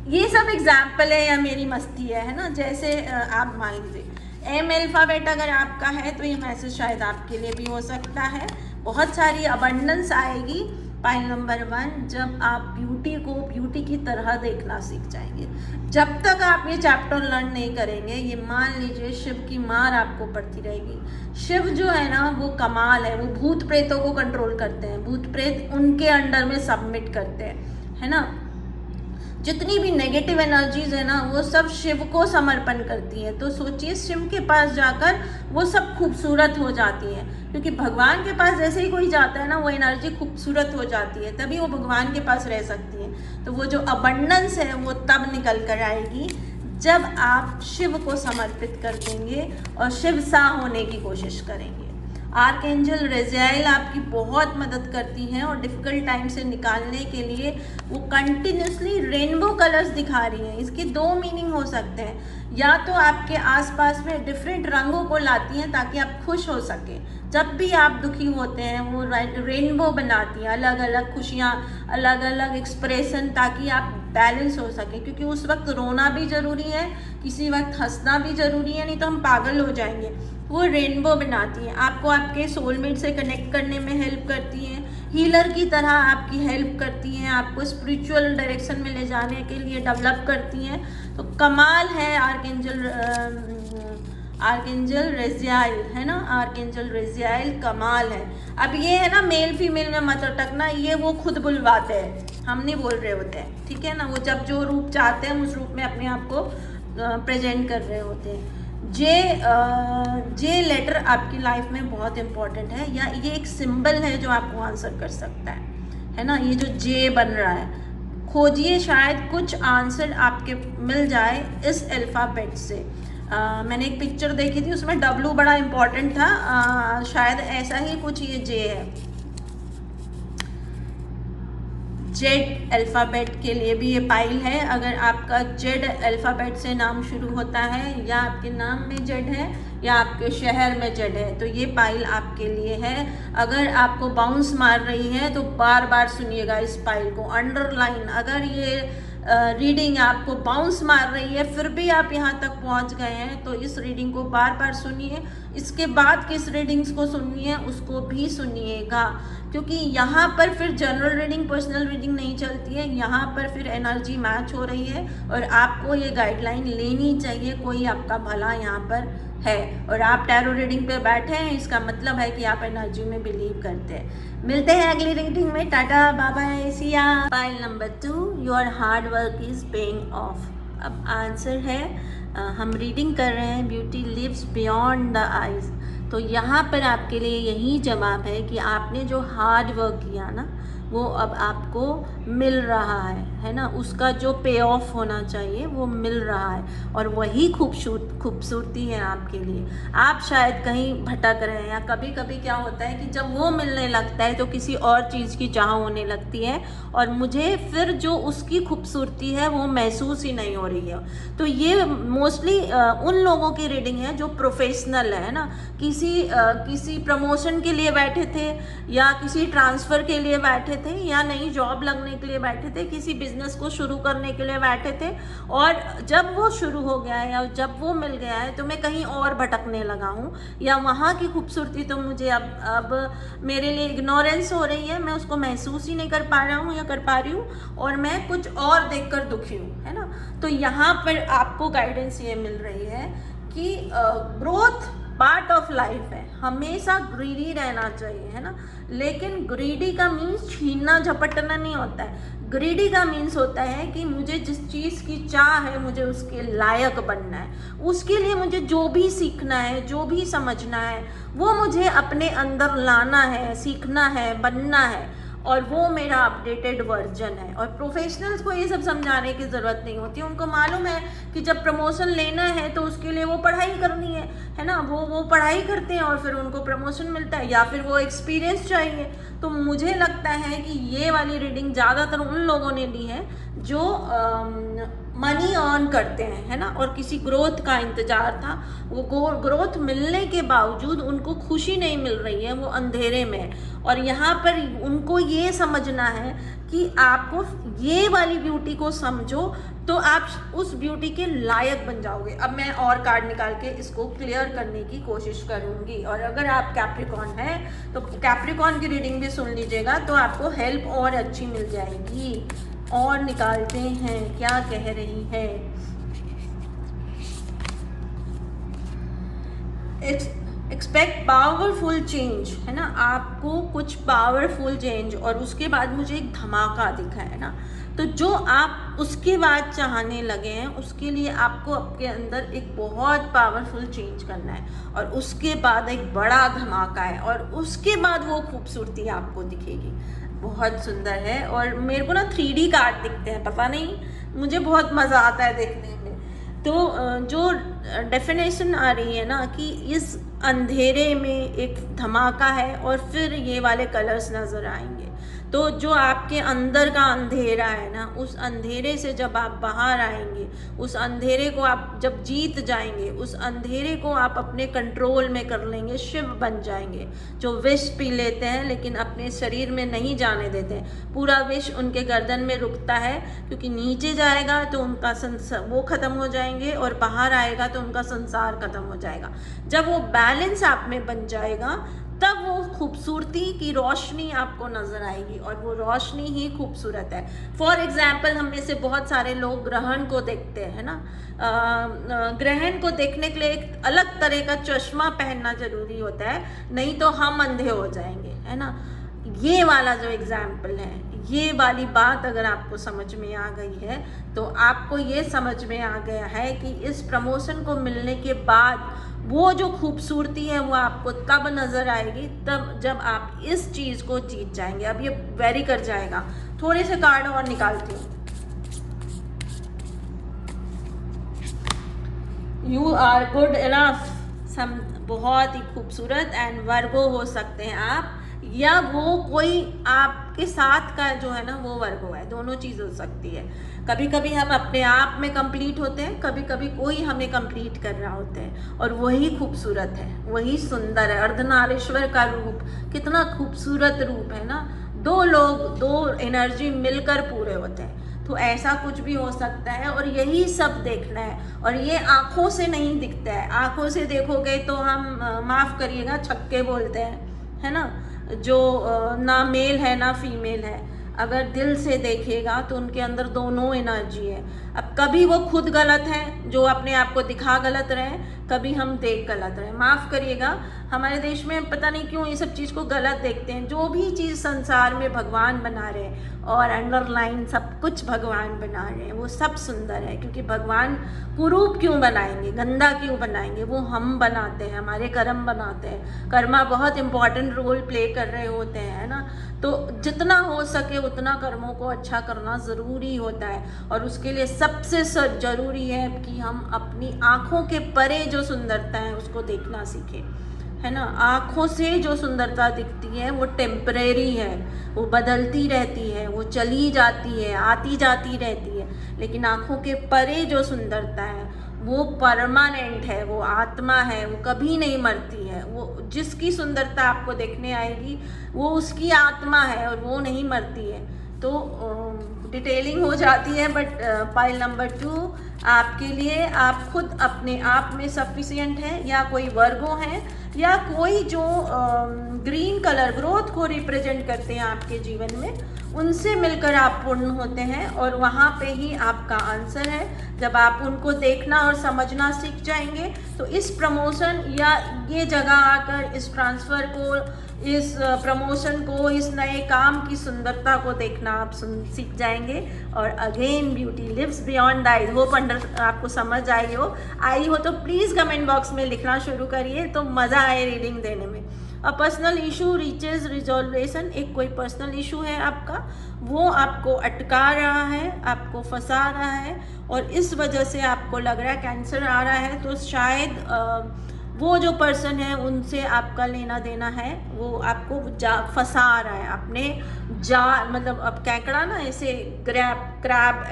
ये सब एग्जाम्पल है या मेरी मस्ती है ना। जैसे आप मान लीजिए एम अल्फ़ाबेट अगर आपका है तो ये मैसेज शायद आपके लिए भी हो सकता है। बहुत सारी अबंडेंस आएगी पाइल नंबर 1 जब आप ब्यूटी को ब्यूटी की तरह देखना सीख जाएंगे। जब तक आप ये चैप्टर लर्न नहीं करेंगे, ये मान लीजिए शिव की मार आपको पड़ती रहेगी। शिव जो है ना वो कमाल है, वो भूत प्रेतों को कंट्रोल करते हैं, भूत प्रेत उनके अंडर में सबमिट करते हैं, है ना। जितनी भी नेगेटिव एनर्जीज है ना वो सब शिव को समर्पण करती है। तो सोचिए शिव के पास जाकर वो सब खूबसूरत हो जाती है, क्योंकि भगवान के पास जैसे ही कोई जाता है ना वो एनर्जी खूबसूरत हो जाती है, तभी वो भगवान के पास रह सकती है। तो वो जो अबंडेंस है वो तब निकल कर आएगी जब आप शिव को समर्पित कर देंगे और शिव सा होने की कोशिश करेंगे। आर्कएंजल रेज़ाइल आपकी बहुत मदद करती हैं और डिफ़िकल्ट टाइम से निकालने के लिए वो कंटिन्यूसली रेनबो कलर्स दिखा रही हैं। इसके 2 मीनिंग हो सकते हैं, या तो आपके आसपास में डिफरेंट रंगों को लाती हैं ताकि आप खुश हो सकें। जब भी आप दुखी होते हैं वो रेनबो बनाती हैं, अलग अलग खुशियाँ, अलग अलग एक्सप्रेशन, ताकि आप बैलेंस हो सके, क्योंकि उस वक्त रोना भी ज़रूरी है, किसी वक्त हंसना भी ज़रूरी है, नहीं तो हम पागल हो जाएंगे। वो रेनबो बनाती हैं, आपको आपके सोलमेट से कनेक्ट करने में हेल्प करती हैं, हीलर की तरह आपकी हेल्प करती हैं, आपको स्पिरिचुअल डायरेक्शन में ले जाने के लिए डेवलप करती हैं। तो कमाल है आर्कएंजल रेज़ाइल, है ना, आर्कएंजल रेज़ाइल कमाल है। अब ये है ना मेल फीमेल में मत अटकना, ये वो खुद बुलवाते हैं, हम नहीं बोल रहे होते हैं, ठीक है ना। वो जब जो रूप चाहते हैं उस रूप में अपने आप को प्रेजेंट कर रहे होते हैं। जे लेटर आपकी लाइफ में बहुत इम्पॉर्टेंट है, या ये एक सिंबल है जो आपको आंसर कर सकता है ना। ये जो जे बन रहा है, खोजिए, शायद कुछ आंसर आपके मिल जाए इस अल्फ़ाबेट से। मैंने एक पिक्चर देखी थी, उसमें डब्लू बड़ा इम्पॉर्टेंट था, शायद ऐसा ही कुछ ये जे है। जेड अल्फ़ाबेट के लिए भी ये पाइल है। अगर आपका जेड अल्फ़ाबेट से नाम शुरू होता है, या आपके नाम में जेड है, या आपके शहर में जेड है, तो ये पाइल आपके लिए है। अगर आपको बाउंस मार रही है तो बार बार सुनिएगा इस पाइल को, अंडरलाइन। अगर ये रीडिंग आपको बाउंस मार रही है, फिर भी आप यहाँ तक पहुँच गए हैं, तो इस रीडिंग को बार बार सुनिए। इसके बाद किस रीडिंग्स को सुननी है उसको भी सुनिएगा, क्योंकि यहाँ पर फिर जनरल रीडिंग, पर्सनल रीडिंग नहीं चलती है। यहाँ पर फिर एनर्जी मैच हो रही है और आपको ये गाइडलाइन लेनी चाहिए। कोई आपका भला यहाँ पर है और आप टैरो रीडिंग पे बैठे हैं, इसका मतलब है कि आप एनर्जी में बिलीव करते हैं। मिलते हैं अगली रीडिंग में। Tata, bye bye, Siya. File number 2, your hard work is paying off. अब आंसर है, हम रीडिंग कर रहे हैं beauty lives beyond the eyes. तो यहाँ पर आपके लिए यही जवाब है कि आपने जो हार्ड वर्क किया ना, वो अब आपको मिल रहा है ना, उसका जो पे ऑफ होना चाहिए वो मिल रहा है और वही खूबसूरती है आपके लिए। आप शायद कहीं भटक रहे हैं, या कभी कभी क्या होता है कि जब वो मिलने लगता है तो किसी और चीज़ की चाह होने लगती है और मुझे फिर जो उसकी खूबसूरती है वो महसूस ही नहीं हो रही है। तो ये मोस्टली उन लोगों की रीडिंग है जो प्रोफेशनल है ना, किसी प्रमोशन के लिए बैठे थे या किसी ट्रांसफ़र के लिए बैठे थे या नई जॉब लगने के लिए बैठे थे, किसी बिजनेस को शुरू करने के लिए बैठे थे और जब वो शुरू हो गया है या जब वो मिल गया है तो मैं कहीं और भटकने लगा हूँ, या वहाँ की खूबसूरती तो मुझे अब मेरे लिए इग्नोरेंस हो रही है, मैं उसको महसूस ही नहीं कर पा रहा हूँ या कर पा रही हूँ और मैं कुछ और देखकर दुखी हूँ, है ना। तो यहाँ पर आपको गाइडेंस ये मिल रही है कि ग्रोथ पार्ट ऑफ लाइफ है, हमेशा ग्रीडी रहना चाहिए, है ना। लेकिन ग्रीडी का मीन्स छीनना झपटना नहीं होता है। ग्रीडी का मीन्स होता है कि मुझे जिस चीज़ की चाह है मुझे उसके लायक बनना है, उसके लिए मुझे जो भी सीखना है, जो भी समझना है वो मुझे अपने अंदर लाना है, सीखना है, बनना है, और वो मेरा अपडेटेड वर्जन है। और प्रोफेशनल्स को ये सब समझाने की ज़रूरत नहीं होती, उनको मालूम है कि जब प्रमोशन लेना है तो उसके लिए वो पढ़ाई करनी है ना, वो पढ़ाई करते हैं और फिर उनको प्रमोशन मिलता है, या फिर वो एक्सपीरियंस चाहिए। तो मुझे लगता है कि ये वाली रीडिंग ज़्यादातर उन लोगों ने ली है जो मनी अर्न करते हैं, है ना, और किसी ग्रोथ का इंतज़ार था। वो ग्रोथ मिलने के बावजूद उनको खुशी नहीं मिल रही है, वो अंधेरे में। और यहाँ पर उनको ये समझना है कि आपको ये वाली ब्यूटी को समझो तो आप उस ब्यूटी के लायक बन जाओगे। अब मैं और कार्ड निकाल के इसको क्लियर करने की कोशिश करूँगी। और अगर आप कैप्रिकॉन हैं तो कैप्रिकॉन की रीडिंग भी सुन लीजिएगा, तो आपको हेल्प और अच्छी मिल जाएगी। और निकालते हैं क्या कह रही है। एक्सपेक्ट पावरफुल चेंज, है ना, आपको कुछ पावरफुल चेंज, और उसके बाद मुझे एक धमाका दिखा है ना। तो जो आप उसके बाद चाहने लगे हैं उसके लिए आपको आपके अंदर एक बहुत पावरफुल चेंज करना है, और उसके बाद एक बड़ा धमाका है, और उसके बाद वो खूबसूरती आपको दिखेगी। बहुत सुंदर है। और मेरे को ना 3D कार्ड दिखते हैं, पता नहीं, मुझे बहुत मज़ा आता है देखने में। तो जो डेफिनेशन आ रही है ना कि इस अंधेरे में एक धमाका है और फिर ये वाले कलर्स नज़र आएंगे। तो जो आपके अंदर का अंधेरा है ना, उस अंधेरे से जब आप बाहर आएंगे, उस अंधेरे को आप जब जीत जाएंगे, उस अंधेरे को आप अपने कंट्रोल में कर लेंगे, शिव बन जाएंगे। जो विष पी लेते हैं लेकिन अपने शरीर में नहीं जाने देते, पूरा विष उनके गर्दन में रुकता है, क्योंकि नीचे जाएगा तो उनका वो ख़त्म हो जाएंगे और बाहर आएगा तो उनका संसार ख़त्म हो जाएगा। जब वो बैलेंस आप में बन जाएगा तब वो खूबसूरती की रोशनी आपको नज़र आएगी, और वो रोशनी ही खूबसूरत है। फॉर एग्ज़ाम्पल, हम में से बहुत सारे लोग ग्रहण को देखते हैं ना, ग्रहण को देखने के लिए एक अलग तरह का चश्मा पहनना ज़रूरी होता है, नहीं तो हम अंधे हो जाएंगे, है ना। ये वाला जो एग्ज़ाम्पल है, ये वाली बात अगर आपको समझ में आ गई है तो आपको ये समझ में आ गया है कि इस प्रमोशन को मिलने के बाद वो जो खूबसूरती है वो आपको तब नज़र आएगी, तब जब आप इस चीज़ को जीत जाएंगे। अब ये वेरी कर जाएगा। थोड़े से कार्ड और निकालती हूँ। यू आर गुड इनफ, बहुत ही खूबसूरत, एंड वर्गो हो सकते हैं आप, या वो कोई आपके साथ का जो है ना वो वर्गो है, दोनों चीज़ हो सकती है। कभी कभी हम अपने आप में कंप्लीट होते हैं, कभी कभी कोई हमें कंप्लीट कर रहा होता है, और वही खूबसूरत है, वही सुंदर है। अर्धनारीश्वर का रूप कितना खूबसूरत रूप है ना, दो लोग, दो एनर्जी मिलकर पूरे होते हैं। तो ऐसा कुछ भी हो सकता है और यही सब देखना है। और ये आँखों से नहीं दिखता है, आँखों से देखोगे तो हम माफ़ करिएगा छक्के बोलते हैं, है ना, जो ना मेल है ना फीमेल है। अगर दिल से देखिएगा तो उनके अंदर दोनों एनर्जी है। अब कभी वो खुद गलत है जो अपने आप को दिखा गलत रहे, कभी हम देख गलत रहे। माफ़ करिएगा, हमारे देश में पता नहीं क्यों ये सब चीज़ को गलत देखते हैं। जो भी चीज़ संसार में भगवान बना रहे हैं और अंडरलाइन सब कुछ भगवान बना रहे हैं, वो सब सुंदर है। क्योंकि भगवान कुरूप क्यों बनाएंगे, गंदा क्यों बनाएंगे, वो हम बनाते हैं, हमारे कर्म बनाते हैं। कर्मा बहुत इंपॉर्टेंट रोल प्ले कर रहे होते हैं, है ना। तो जितना हो सके उतना कर्मों को अच्छा करना ज़रूरी होता है। और उसके लिए सबसे ज़रूरी है कि हम अपनी आँखों के परे जो सुंदरता है उसको देखना सीखें, है ना। आँखों से जो सुंदरता दिखती है वो टेम्परेरी है, वो बदलती रहती है, वो चली जाती है, आती जाती रहती है। लेकिन आँखों के परे जो सुंदरता है वो परमानेंट है, वो आत्मा है, वो कभी नहीं मरती है। वो जिसकी सुंदरता आपको देखने आएगी वो उसकी आत्मा है और वो नहीं मरती है। तो डिटेलिंग हो जाती है, बट पाइल नंबर 2 आपके लिए, आप खुद अपने आप में सफिशिएंट हैं, या कोई वर्गो हैं, या कोई जो ग्रीन कलर ग्रोथ को रिप्रेजेंट करते हैं आपके जीवन में, उनसे मिलकर आप पूर्ण होते हैं। और वहाँ पे ही आपका आंसर है। जब आप उनको देखना और समझना सीख जाएंगे तो इस प्रमोशन या ये जगह आकर इस ट्रांसफ़र को, इस प्रमोशन को, इस नए काम की सुंदरता को देखना आप सीख जाएंगे। और again beauty lives beyond the eyes. Hope आपको समझ आई हो तो प्लीज़ कमेंट बॉक्स में लिखना शुरू करिए, तो मज़ा आए रीडिंग देने में। A personal issue reaches resolution. एक कोई पर्सनल इशू है आपका, वो आपको अटका रहा है, आपको फंसा रहा है, और इस वजह से आपको लग रहा है कैंसर आ रहा है। तो शायद वो जो पर्सन है उनसे आपका लेना देना है, वो आपको फंसा रहा है अपने मतलब अब कैकड़ा ना ऐसे क्रैब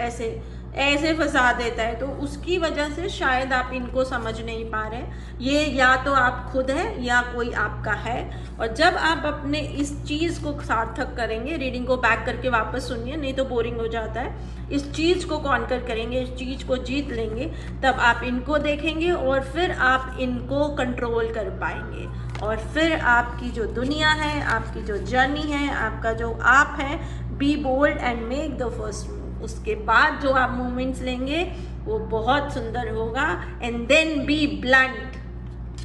ऐसे फंसा देता है। तो उसकी वजह से शायद आप इनको समझ नहीं पा रहे। ये या तो आप खुद हैं या कोई आपका है। और जब आप अपने इस चीज़ को सार्थक करेंगे, रीडिंग को बैक करके वापस सुनिए, नहीं तो बोरिंग हो जाता है। इस चीज़ को कॉन्कर करेंगे, इस चीज़ को जीत लेंगे, तब आप इनको देखेंगे और फिर आप इनको कंट्रोल कर पाएंगे। और फिर आपकी जो दुनिया है, आपकी जो जर्नी है, आपका जो आप है, be bold and make the first move. उसके बाद जो आप मूवमेंट्स लेंगे वो बहुत सुंदर होगा। एंड देन बी ब्लंट,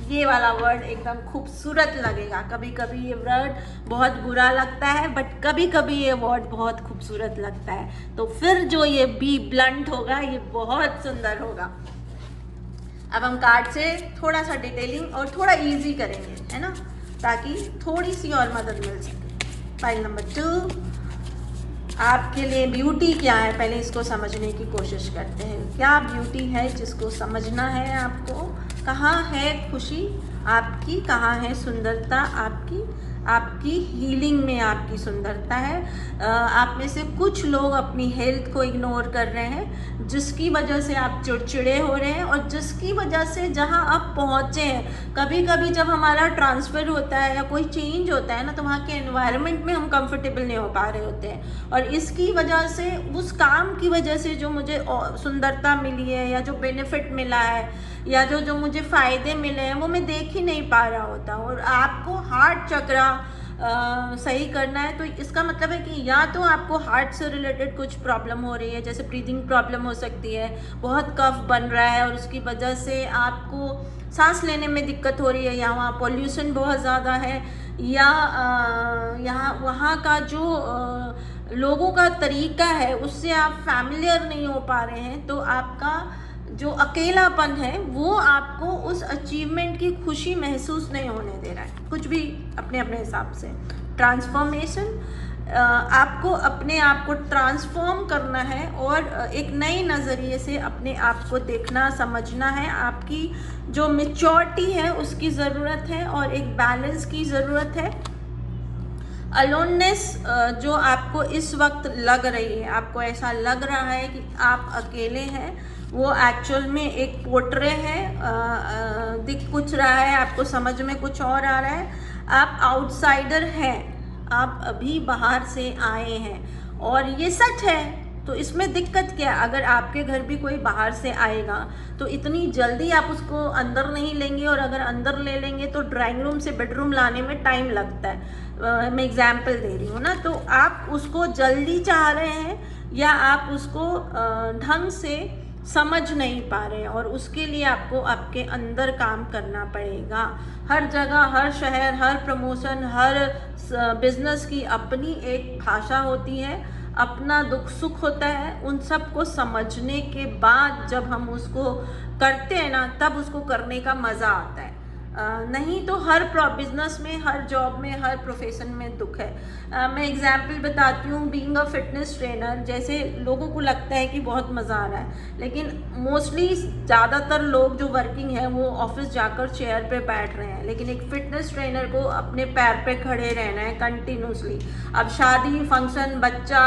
ये वाला वर्ड एकदम खूबसूरत लगेगा। कभी कभी ये वर्ड बहुत बुरा लगता है, बट कभी कभी ये वर्ड बहुत खूबसूरत लगता है। तो फिर जो ये बी ब्लंट होगा ये बहुत सुंदर होगा। अब हम कार्ड से थोड़ा सा डिटेलिंग और थोड़ा इजी करेंगे, है ना, ताकि थोड़ी सी और मदद मिल सके। फाइल नंबर 2 आपके लिए ब्यूटी क्या है, पहले इसको समझने की कोशिश करते हैं। क्या ब्यूटी है जिसको समझना है आपको। कहाँ है खुशी आपकी, कहाँ है सुंदरता आपकी। आपकी हीलिंग में आपकी सुंदरता है। आप में से कुछ लोग अपनी हेल्थ को इग्नोर कर रहे हैं, जिसकी वजह से आप चिड़चिड़े हो रहे हैं, और जिसकी वजह से जहां आप पहुंचे हैं, कभी कभी जब हमारा ट्रांसफ़र होता है या कोई चेंज होता है ना, तो वहाँ के एनवायरनमेंट में हम कंफर्टेबल नहीं हो पा रहे होते हैं। और इसकी वजह से, उस काम की वजह से जो मुझे सुंदरता मिली है, या जो बेनिफिट मिला है, या जो मुझे फ़ायदे मिले हैं, वो मैं देख ही नहीं पा रहा होता। और आपको हार्ट चक्रा सही करना है, तो इसका मतलब है कि या तो आपको हार्ट से रिलेटेड कुछ प्रॉब्लम हो रही है, जैसे ब्रीदिंग प्रॉब्लम हो सकती है, बहुत कफ बन रहा है और उसकी वजह से आपको सांस लेने में दिक्कत हो रही है, या वहाँ पॉल्यूशन बहुत ज़्यादा है, या यहाँ वहाँ का जो लोगों का तरीका है उससे आप फैमिलियर नहीं हो पा रहे हैं। तो आपका जो अकेलापन है वो आपको उस अचीवमेंट की खुशी महसूस नहीं होने दे रहा है। कुछ भी अपने अपने हिसाब से ट्रांसफॉर्मेशन, आपको अपने आप को ट्रांसफॉर्म करना है और एक नए नज़रिए से अपने आप को देखना समझना है। आपकी जो मैच्योरिटी है उसकी ज़रूरत है और एक बैलेंस की ज़रूरत है। अलोननेस जो आपको इस वक्त लग रही है, आपको ऐसा लग रहा है कि आप अकेले हैं, वो एक्चुअल में एक पोर्ट्रे है। दिख कुछ रहा है, आपको समझ में कुछ और आ रहा है। आप आउटसाइडर हैं, आप अभी बाहर से आए हैं, और ये सच है तो इसमें दिक्कत क्या है? अगर आपके घर भी कोई बाहर से आएगा तो इतनी जल्दी आप उसको अंदर नहीं लेंगे, और अगर अंदर ले लेंगे तो ड्राइंग रूम से बेडरूम लाने में टाइम लगता है। मैं एग्जाम्पल दे रही हूँ ना। तो आप उसको जल्दी चाह रहे हैं या आप उसको ढंग से समझ नहीं पा रहे हैं, और उसके लिए आपको आपके अंदर काम करना पड़ेगा। हर जगह, हर शहर, हर प्रमोशन, हर बिजनेस की अपनी एक भाषा होती है, अपना दुख सुख होता है। उन सब को समझने के बाद जब हम उसको करते हैं ना, तब उसको करने का मज़ा आता है। नहीं तो हर बिजनेस में, हर जॉब में, हर प्रोफेशन में दुख है। मैं एग्जाम्पल बताती हूँ। बीइंग अ फिटनेस ट्रेनर, जैसे लोगों को लगता है कि बहुत मज़ा आ रहा है, लेकिन मोस्टली ज़्यादातर लोग जो वर्किंग है वो ऑफिस जाकर चेयर पे बैठ रहे हैं, लेकिन एक फिटनेस ट्रेनर को अपने पैर पे खड़े रहना है कंटिन्यूसली। अब शादी, फंक्शन, बच्चा,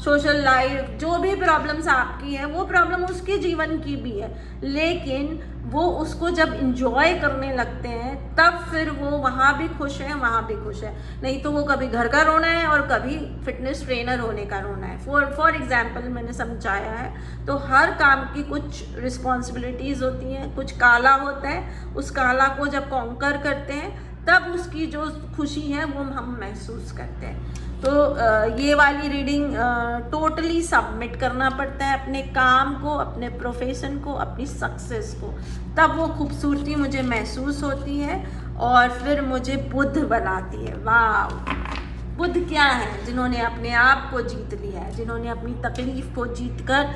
सोशल लाइफ, जो भी प्रॉब्लम्स आपकी है वो प्रॉब्लम उसके जीवन की भी है, लेकिन वो उसको जब इंजॉय करने लगते हैं तब फिर वो वहाँ भी खुश है, वहाँ भी खुश है। नहीं तो वो कभी घर का रोना है और कभी फिटनेस ट्रेनर होने का रोना है। फॉर एग्जाम्पल मैंने समझाया है। तो हर काम की कुछ रिस्पॉन्सिबिलिटीज़ होती हैं, कुछ काला होता है, उस काला को जब कॉन्कर करते हैं तब उसकी जो खुशी है वो हम महसूस करते हैं। तो ये वाली रीडिंग टोटली सबमिट करना पड़ता है अपने काम को, अपने प्रोफेशन को, अपनी सक्सेस को, तब वो खूबसूरती मुझे महसूस होती है और फिर मुझे बुद्ध बनाती है। वाह! बुद्ध क्या है? जिन्होंने अपने आप को जीत लिया है, जिन्होंने अपनी तकलीफ को जीतकर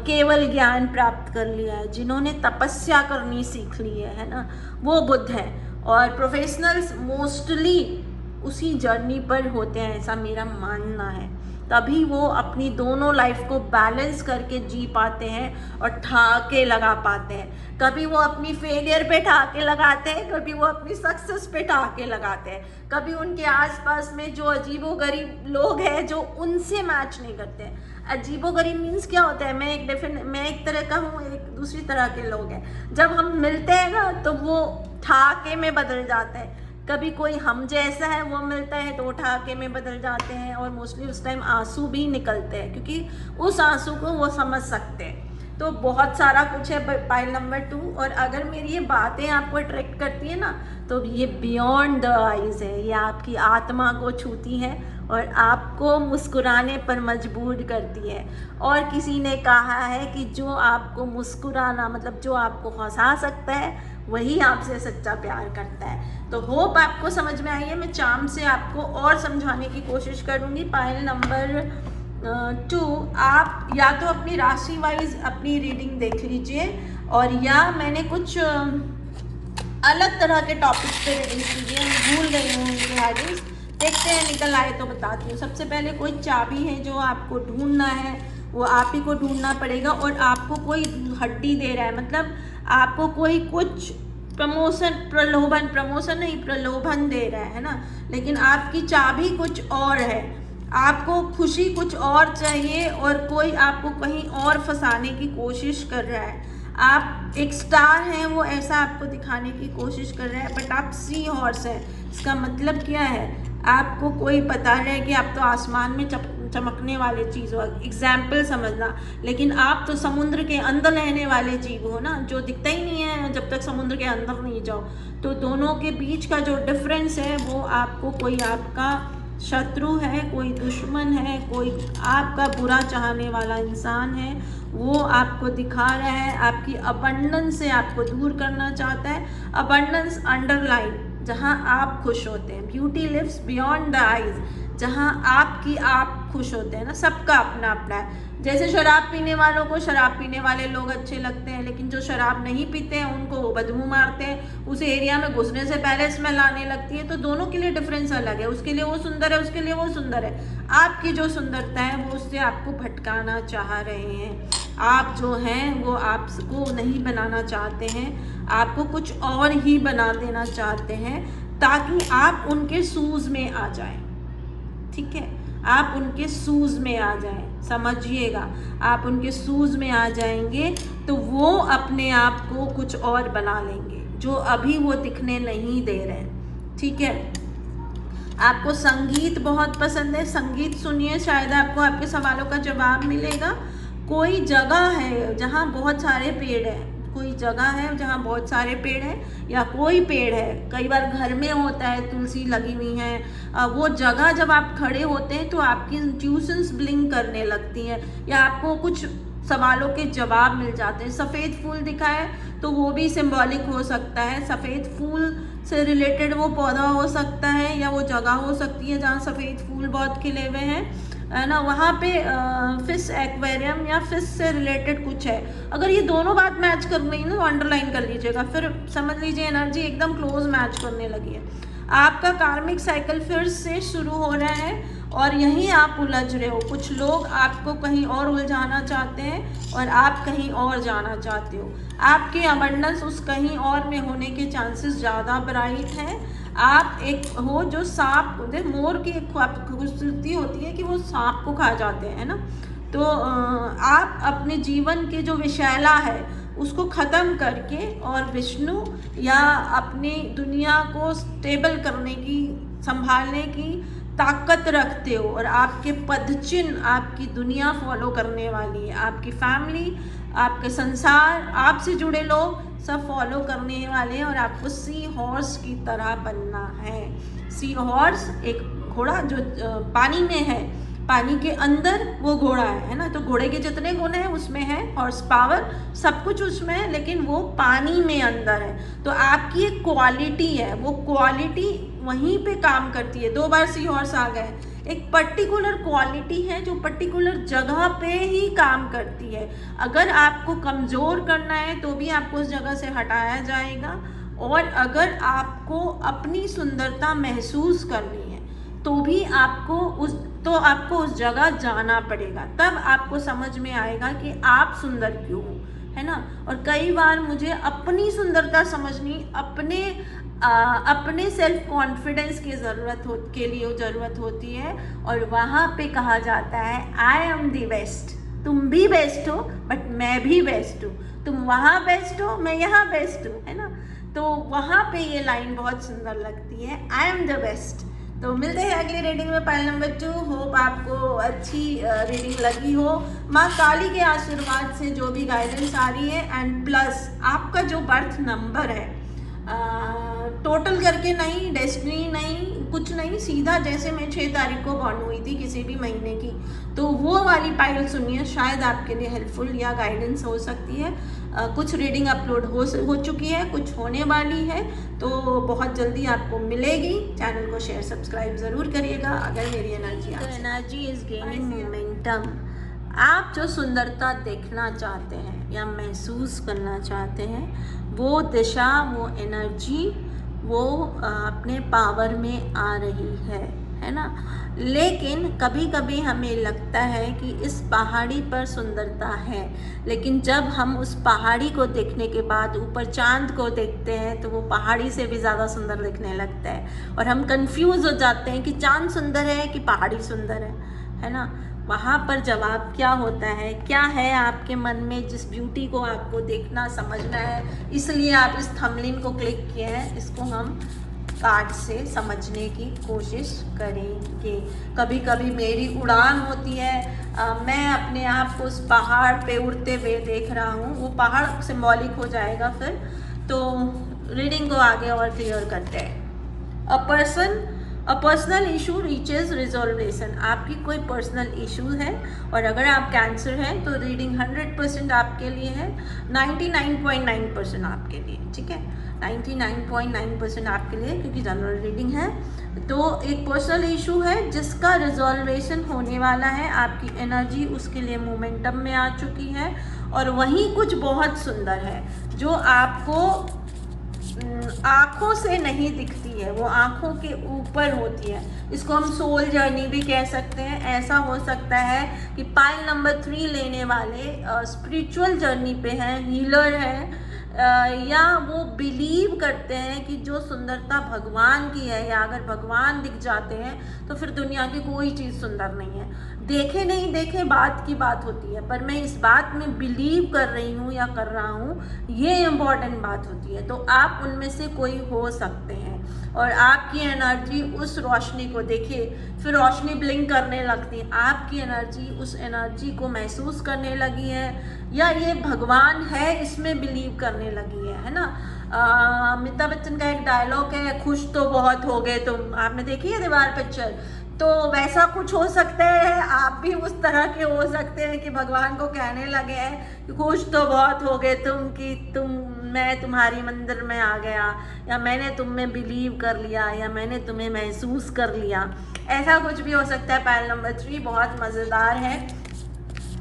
केवल ज्ञान प्राप्त कर लिया है, जिन्होंने तपस्या करनी सीख ली है ना, वो बुद्ध है। और प्रोफेशनल्स मोस्टली उसी जर्नी पर होते हैं, ऐसा मेरा मानना है। तभी वो अपनी दोनों लाइफ को बैलेंस करके जी पाते हैं और ठहाके लगा पाते हैं। कभी वो अपनी फेलियर पे ठहाके लगाते हैं, कभी वो अपनी सक्सेस पे ठहाके लगाते हैं, कभी उनके आसपास में जो अजीबोगरीब लोग हैं जो उनसे मैच नहीं करते हैं। अजीबोगरीब मीन्स क्या होता है? मैं एक तरह का हूँ, एक दूसरी तरह के लोग हैं। जब हम मिलते हैं ना तो वो ठहाके में बदल जाता है। कभी कोई हम जैसा है वो मिलता है तो वो ठहाके में बदल जाते हैं, और मोस्टली उस टाइम आंसू भी निकलते हैं, क्योंकि उस आंसू को वो समझ सकते हैं। तो बहुत सारा कुछ है पाइल नंबर 2। और अगर मेरी ये बातें आपको अट्रैक्ट करती है ना, तो ये बियॉन्ड द आइज़ है, ये आपकी आत्मा को छूती है और आपको मुस्कुराने पर मजबूर करती है। और किसी ने कहा है कि जो आपको मुस्कुराना, मतलब जो आपको हंसा सकता है, वही आपसे सच्चा प्यार करता है। तो होप आपको समझ में आई है। मैं चार्म से आपको और समझाने की कोशिश करूँगी। पाइल नंबर 2, आप या तो अपनी राशि वाइज अपनी रीडिंग देख लीजिए, और या मैंने कुछ अलग तरह के टॉपिक पे रीडिंग कीजिए। मैं भूल गई हूँ उनकी हेडिंग्स, देखते हैं निकल आए तो बताती हूँ। सबसे पहले कोई चाबी है जो आपको ढूंढना है, वो आप ही को ढूंढना पड़ेगा। और आपको कोई हड्डी दे रहा है, मतलब आपको कोई कुछ प्रलोभन दे रहा है ना, लेकिन आपकी चाबी कुछ और है। आपको खुशी कुछ और चाहिए और कोई आपको कहीं और फंसाने की कोशिश कर रहा है। आप एक स्टार हैं, वो ऐसा आपको दिखाने की कोशिश कर रहा है, बट आप सी हॉर्स हैं। इसका मतलब क्या है? आपको कोई बता रहा है कि आप तो आसमान में चमकने वाले चीज़ हो, एग्जाम्पल समझना, लेकिन आप तो समुद्र के अंदर रहने वाले जीव हो ना, जो दिखता ही नहीं है जब तक समुद्र के अंदर नहीं जाओ। तो दोनों के बीच का जो डिफरेंस है वो आपको, कोई आपका शत्रु है, कोई दुश्मन है, कोई आपका बुरा चाहने वाला इंसान है, वो आपको दिखा रहा है, आपकी अबंडेंस से आपको दूर करना चाहता है। अबंडेंस अंडरलाइन, जहाँ आप खुश होते हैं। Beauty lives beyond the eyes, जहाँ आप खुश होते हैं ना। सबका अपना अपना है। जैसे शराब पीने वालों को शराब पीने वाले लोग अच्छे लगते हैं, लेकिन जो शराब नहीं पीते हैं उनको वो बदबू मारते हैं, उस एरिया में घुसने से पहले स्मेल आने लगती है। तो दोनों के लिए डिफरेंस अलग है। उसके लिए वो सुंदर है, उसके लिए वो सुंदर है। आपकी जो सुंदरता है वो उससे आपको भटकाना चाह रहे हैं। आप जो हैं वो आपको नहीं बनाना चाहते हैं, आपको कुछ और ही बना देना चाहते हैं, ताकि आप उनके शूज़ में आ जाएं। ठीक है, आप उनके शूज़ में आ जाएं। समझिएगा, आप उनके शूज़ में आ जाएंगे तो वो अपने आप को कुछ और बना लेंगे जो अभी वो दिखने नहीं दे रहे हैं। ठीक है, आपको संगीत बहुत पसंद है, संगीत सुनिए, शायद आपको आपके सवालों का जवाब मिलेगा। कोई जगह है जहाँ बहुत सारे पेड़ हैं, कोई जगह है जहाँ बहुत सारे पेड़ हैं, या कोई पेड़ है, कई बार घर में होता है तुलसी लगी हुई है, वो जगह जब आप खड़े होते हैं तो आपकी इंट्यूशंस ब्लिंक करने लगती हैं, या आपको कुछ सवालों के जवाब मिल जाते हैं। सफ़ेद फूल दिखा है तो वो भी सिंबॉलिक हो सकता है, सफ़ेद फूल से रिलेटेड वो पौधा हो सकता है, या वो जगह हो सकती है जहाँ सफ़ेद फूल बहुत खिले हुए हैं, है ना। वहाँ पे फिश एक्वेरियम या फिश से रिलेटेड कुछ है। अगर ये दोनों बात मैच कर रही है ना तो अंडरलाइन कर लीजिएगा, फिर समझ लीजिए एनर्जी एकदम क्लोज मैच करने लगी है। आपका कार्मिक साइकिल फिर से शुरू हो रहा है और यहीं आप उलझ रहे हो। कुछ लोग आपको कहीं और उलझाना चाहते हैं और आप कहीं और जाना चाहते हो। आपकी अबंडेंस उस कहीं और में होने के चांसेस ज़्यादा ब्राइट हैं। आप एक हो जो सांप, मोर की एक खूबसूरती होती है कि वो सांप को खा जाते हैं ना, तो आप अपने जीवन के जो विषैला है उसको ख़त्म करके और विष्णु या अपनी दुनिया को स्टेबल करने की, संभालने की ताकत रखते हो, और आपके पदचिन्ह आपकी दुनिया फॉलो करने वाली है, आपकी फैमिली, आपके संसार, आपसे जुड़े लोग सब फॉलो करने वाले हैं, और आपको सी हॉर्स की तरह बनना है। सी हॉर्स एक घोड़ा जो पानी में है, पानी के अंदर वो घोड़ा है ना, तो घोड़े के जितने गुण हैं उसमें है हॉर्स पावर, सब कुछ उसमें है, लेकिन वो पानी में अंदर है। तो आपकी एक क्वालिटी है, वो क्वालिटी वहीं पे काम करती है। 2 बार सी हॉर्स आ गए। एक पर्टिकुलर क्वालिटी है जो पर्टिकुलर जगह पे ही काम करती है। अगर आपको कमज़ोर करना है तो भी आपको उस जगह से हटाया जाएगा, और अगर आपको अपनी सुंदरता महसूस करनी है तो भी आपको उस जगह जाना पड़ेगा। तब आपको समझ में आएगा कि आप सुंदर क्यों हो, है ना। और कई बार मुझे अपनी सुंदरता समझनी, अपने सेल्फ कॉन्फिडेंस की के लिए ज़रूरत होती है, और वहाँ पे कहा जाता है आई एम दी बेस्ट। तुम भी बेस्ट हो बट मैं भी बेस्ट हूँ, तुम वहाँ बेस्ट हो मैं यहाँ बेस्ट हूँ, है ना। तो वहाँ पे ये लाइन बहुत सुंदर लगती है, आई एम द बेस्ट। तो मिलते हैं अगली रीडिंग में, पाइल नंबर 2। होप आपको अच्छी रीडिंग लगी हो। माँ काली के आशीर्वाद से जो भी गाइडेंस आ रही है, एंड प्लस आपका जो बर्थ नंबर है, टोटल करके नहीं, डेस्टिनी नहीं, कुछ नहीं, सीधा जैसे मैं 6 तारीख को बॉर्न हुई थी किसी भी महीने की, तो वो वाली पाइल सुनिए, शायद आपके लिए हेल्पफुल या गाइडेंस हो सकती है। कुछ रीडिंग अपलोड हो चुकी है, कुछ होने वाली है, तो बहुत जल्दी आपको मिलेगी। चैनल को शेयर सब्सक्राइब ज़रूर करिएगा अगर मेरी energy energy is gaining momentum. आप जो सुंदरता देखना चाहते हैं या महसूस करना चाहते हैं, वो दिशा, वो एनर्जी, वो अपने पावर में आ रही है ना। लेकिन कभी कभी हमें लगता है कि इस पहाड़ी पर सुंदरता है, लेकिन जब हम उस पहाड़ी को देखने के बाद ऊपर चांद को देखते हैं तो वो पहाड़ी से भी ज़्यादा सुंदर दिखने लगता है, और हम कंफ्यूज हो जाते हैं कि चांद सुंदर है कि पहाड़ी सुंदर है ना। वहाँ पर जवाब क्या होता है, क्या है आपके मन में जिस ब्यूटी को आपको देखना समझना है, इसलिए आप इस थंबनेल को क्लिक किए हैं। इसको हम कार्ड से समझने की कोशिश करेंगे। कभी कभी मेरी उड़ान होती है, मैं अपने आप को उस पहाड़ पे उड़ते हुए देख रहा हूँ, वो पहाड़ सिंबॉलिक हो जाएगा फिर। तो रीडिंग को आगे और क्लियर करते हैं। A personal issue reaches resolution. आपकी कोई पर्सनल इशू है, और अगर आप कैंसर हैं तो रीडिंग 100% आपके लिए है, 99.9% आपके लिए, ठीक है, 99.9% आपके लिए, क्योंकि जनरल रीडिंग है। तो एक पर्सनल इशू है जिसका रिजोल्वेशन होने वाला है, आपकी एनर्जी उसके लिए मोमेंटम में आ चुकी है, और वहीं कुछ बहुत सुंदर है जो आपको आँखों से नहीं दिखती है, वो आँखों के ऊपर होती है। इसको हम सोल जर्नी भी कह सकते हैं। ऐसा हो सकता है कि पाइल नंबर 3 लेने वाले स्पिरिचुअल जर्नी पे हैं, हीलर हैं, या वो बिलीव करते हैं कि जो सुंदरता भगवान की है, या अगर भगवान दिख जाते हैं तो फिर दुनिया की कोई चीज़ सुंदर नहीं है। देखे नहीं देखे बात की बात होती है, पर मैं इस बात में बिलीव कर रही हूँ या कर रहा हूँ, ये इम्पॉर्टेंट बात होती है। तो आप उनमें से कोई हो सकते हैं। और आपकी एनर्जी उस रोशनी को देखिए, फिर रोशनी ब्लिंक करने लगती है, आपकी एनर्जी उस एनर्जी को महसूस करने लगी है, या ये भगवान है इसमें बिलीव करने लगी है ना। अमिताभ बच्चन का एक डायलॉग है, खुश तो बहुत हो गए तुम, आपने देखी है दीवार पिक्चर, तो वैसा कुछ हो सकता है, आप भी उस तरह के हो सकते हैं कि भगवान को कहने लगे हैं कि खुश तो बहुत हो गए तुम, कि मैं तुम्हारी मंदिर में आ गया, या मैंने तुम में बिलीव कर लिया, या मैंने तुम्हें महसूस कर लिया, ऐसा कुछ भी हो सकता है। पैल नंबर 3 बहुत मज़ेदार है,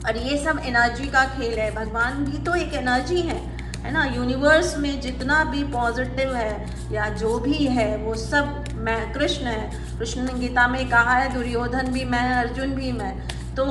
और ये सब एनर्जी का खेल है। भगवान भी तो एक एनर्जी है ना। यूनिवर्स में जितना भी पॉजिटिव है या जो भी है वो सब मैं कृष्ण है। कृष्ण ने गीता में कहा है दुर्योधन भी मैं, अर्जुन भी मैं। तो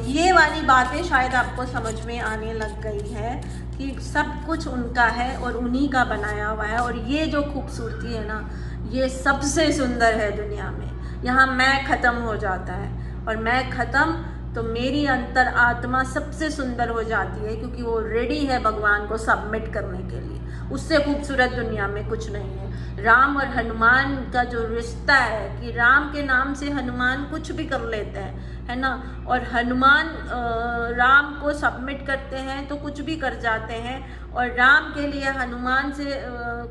ये वाली बातें शायद आपको समझ में आने लग गई है कि सब कुछ उनका है और उन्हीं का बनाया हुआ है। और ये जो खूबसूरती है ना, ये सबसे सुंदर है दुनिया में। यहाँ मैं ख़त्म हो जाता है, और मैं ख़त्म तो मेरी अंतर आत्मा सबसे सुंदर हो जाती है, क्योंकि वो रेडी है भगवान को सबमिट करने के लिए। उससे खूबसूरत दुनिया में कुछ नहीं है। राम और हनुमान का जो रिश्ता है कि राम के नाम से हनुमान कुछ भी कर लेते हैं, है ना, और हनुमान राम को सबमिट करते हैं तो कुछ भी कर जाते हैं, और राम के लिए हनुमान से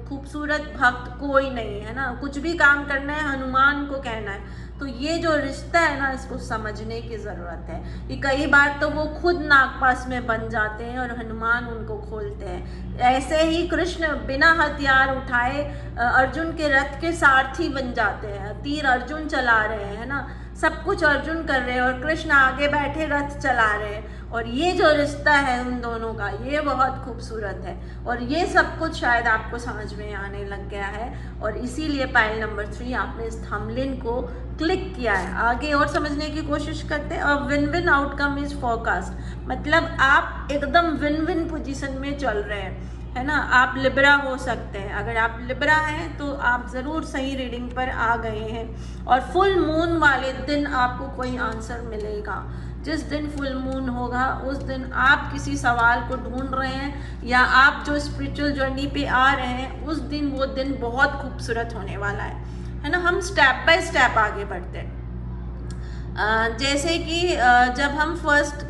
खूबसूरत भक्त कोई नहीं है ना। कुछ भी काम करना है हनुमान को कहना है। तो ये जो रिश्ता है ना, इसको समझने की ज़रूरत है कि कई बार तो वो खुद नागपास में बन जाते हैं और हनुमान उनको खोलते हैं। ऐसे ही कृष्ण बिना हथियार उठाए अर्जुन के रथ के सारथी बन जाते हैं। तीर अर्जुन चला रहे हैं ना, सब कुछ अर्जुन कर रहे हैं और कृष्ण आगे बैठे रथ चला रहे हैं। और ये जो रिश्ता है उन दोनों का, ये बहुत खूबसूरत है। और ये सब कुछ शायद आपको समझ में आने लग गया है, और इसीलिए पाइल नंबर 3 आपने इस थंबनेल को क्लिक किया है। आगे और समझने की कोशिश करते हैं। और win win outcome is forecast, मतलब आप एकदम विन विन पोजीशन में चल रहे हैं, है ना। आप लिब्रा हो सकते हैं। अगर आप लिब्रा हैं तो आप ज़रूर सही रीडिंग पर आ गए हैं। और फुल मून वाले दिन आपको कोई आंसर मिलेगा। जिस दिन फुल मून होगा उस दिन आप किसी सवाल को ढूंढ रहे हैं, या आप जो स्पिरिचुअल जर्नी पे आ रहे हैं, उस दिन वो दिन बहुत खूबसूरत होने वाला है ना। हम स्टेप बाय स्टेप आगे बढ़ते हैं। जैसे कि जब हम फर्स्ट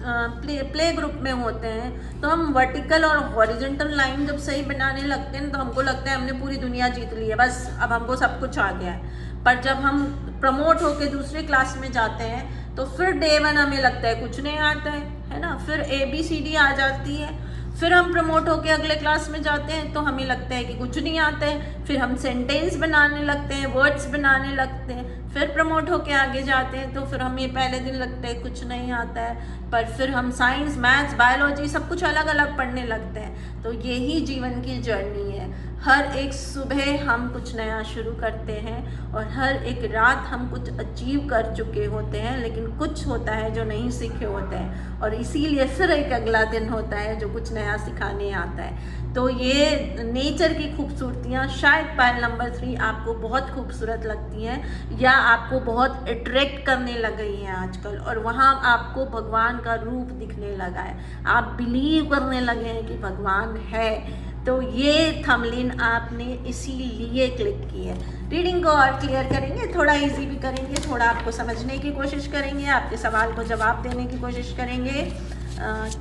प्ले ग्रुप में होते हैं तो हम वर्टिकल और हॉरिजॉन्टल लाइन जब सही बनाने लगते हैं तो हमको लगता है हमने पूरी दुनिया जीत ली है, बस अब हमको सब कुछ आ गया है। पर जब हम प्रमोट होके दूसरे क्लास में जाते हैं तो फिर डे 1 हमें लगता है कुछ नहीं आता है ना। फिर ABCD आ जाती है। फिर हम प्रमोट होके अगले क्लास में जाते हैं तो हमें लगता है कि कुछ नहीं आता है। फिर हम सेंटेंस बनाने लगते हैं, वर्ड्स बनाने लगते हैं। फिर प्रमोट होके आगे जाते हैं तो फिर हमें पहले दिन लगता है कुछ नहीं आता है। पर फिर हम साइंस, मैथ्स, बायोलॉजी सब कुछ अलग अलग पढ़ने लगते हैं। तो यही जीवन की जर्नी है। हर एक सुबह हम कुछ नया शुरू करते हैं, और हर एक रात हम कुछ अचीव कर चुके होते हैं, लेकिन कुछ होता है जो नहीं सीखे होते हैं, और इसीलिए फिर एक अगला दिन होता है जो कुछ नया सिखाने आता है। तो ये नेचर की खूबसूरतियाँ शायद पाइल नंबर 3 आपको बहुत खूबसूरत लगती हैं, या आपको बहुत अट्रैक्ट करने लग गई हैं आजकल, और वहाँ आपको भगवान का रूप दिखने लगा है। आप बिलीव करने लगे हैं कि भगवान है। तो ये थंबनेल आपने इसीलिए क्लिक की है। रीडिंग को और क्लियर करेंगे, थोड़ा इजी भी करेंगे, थोड़ा आपको समझने की कोशिश करेंगे, आपके सवाल को जवाब देने की कोशिश करेंगे।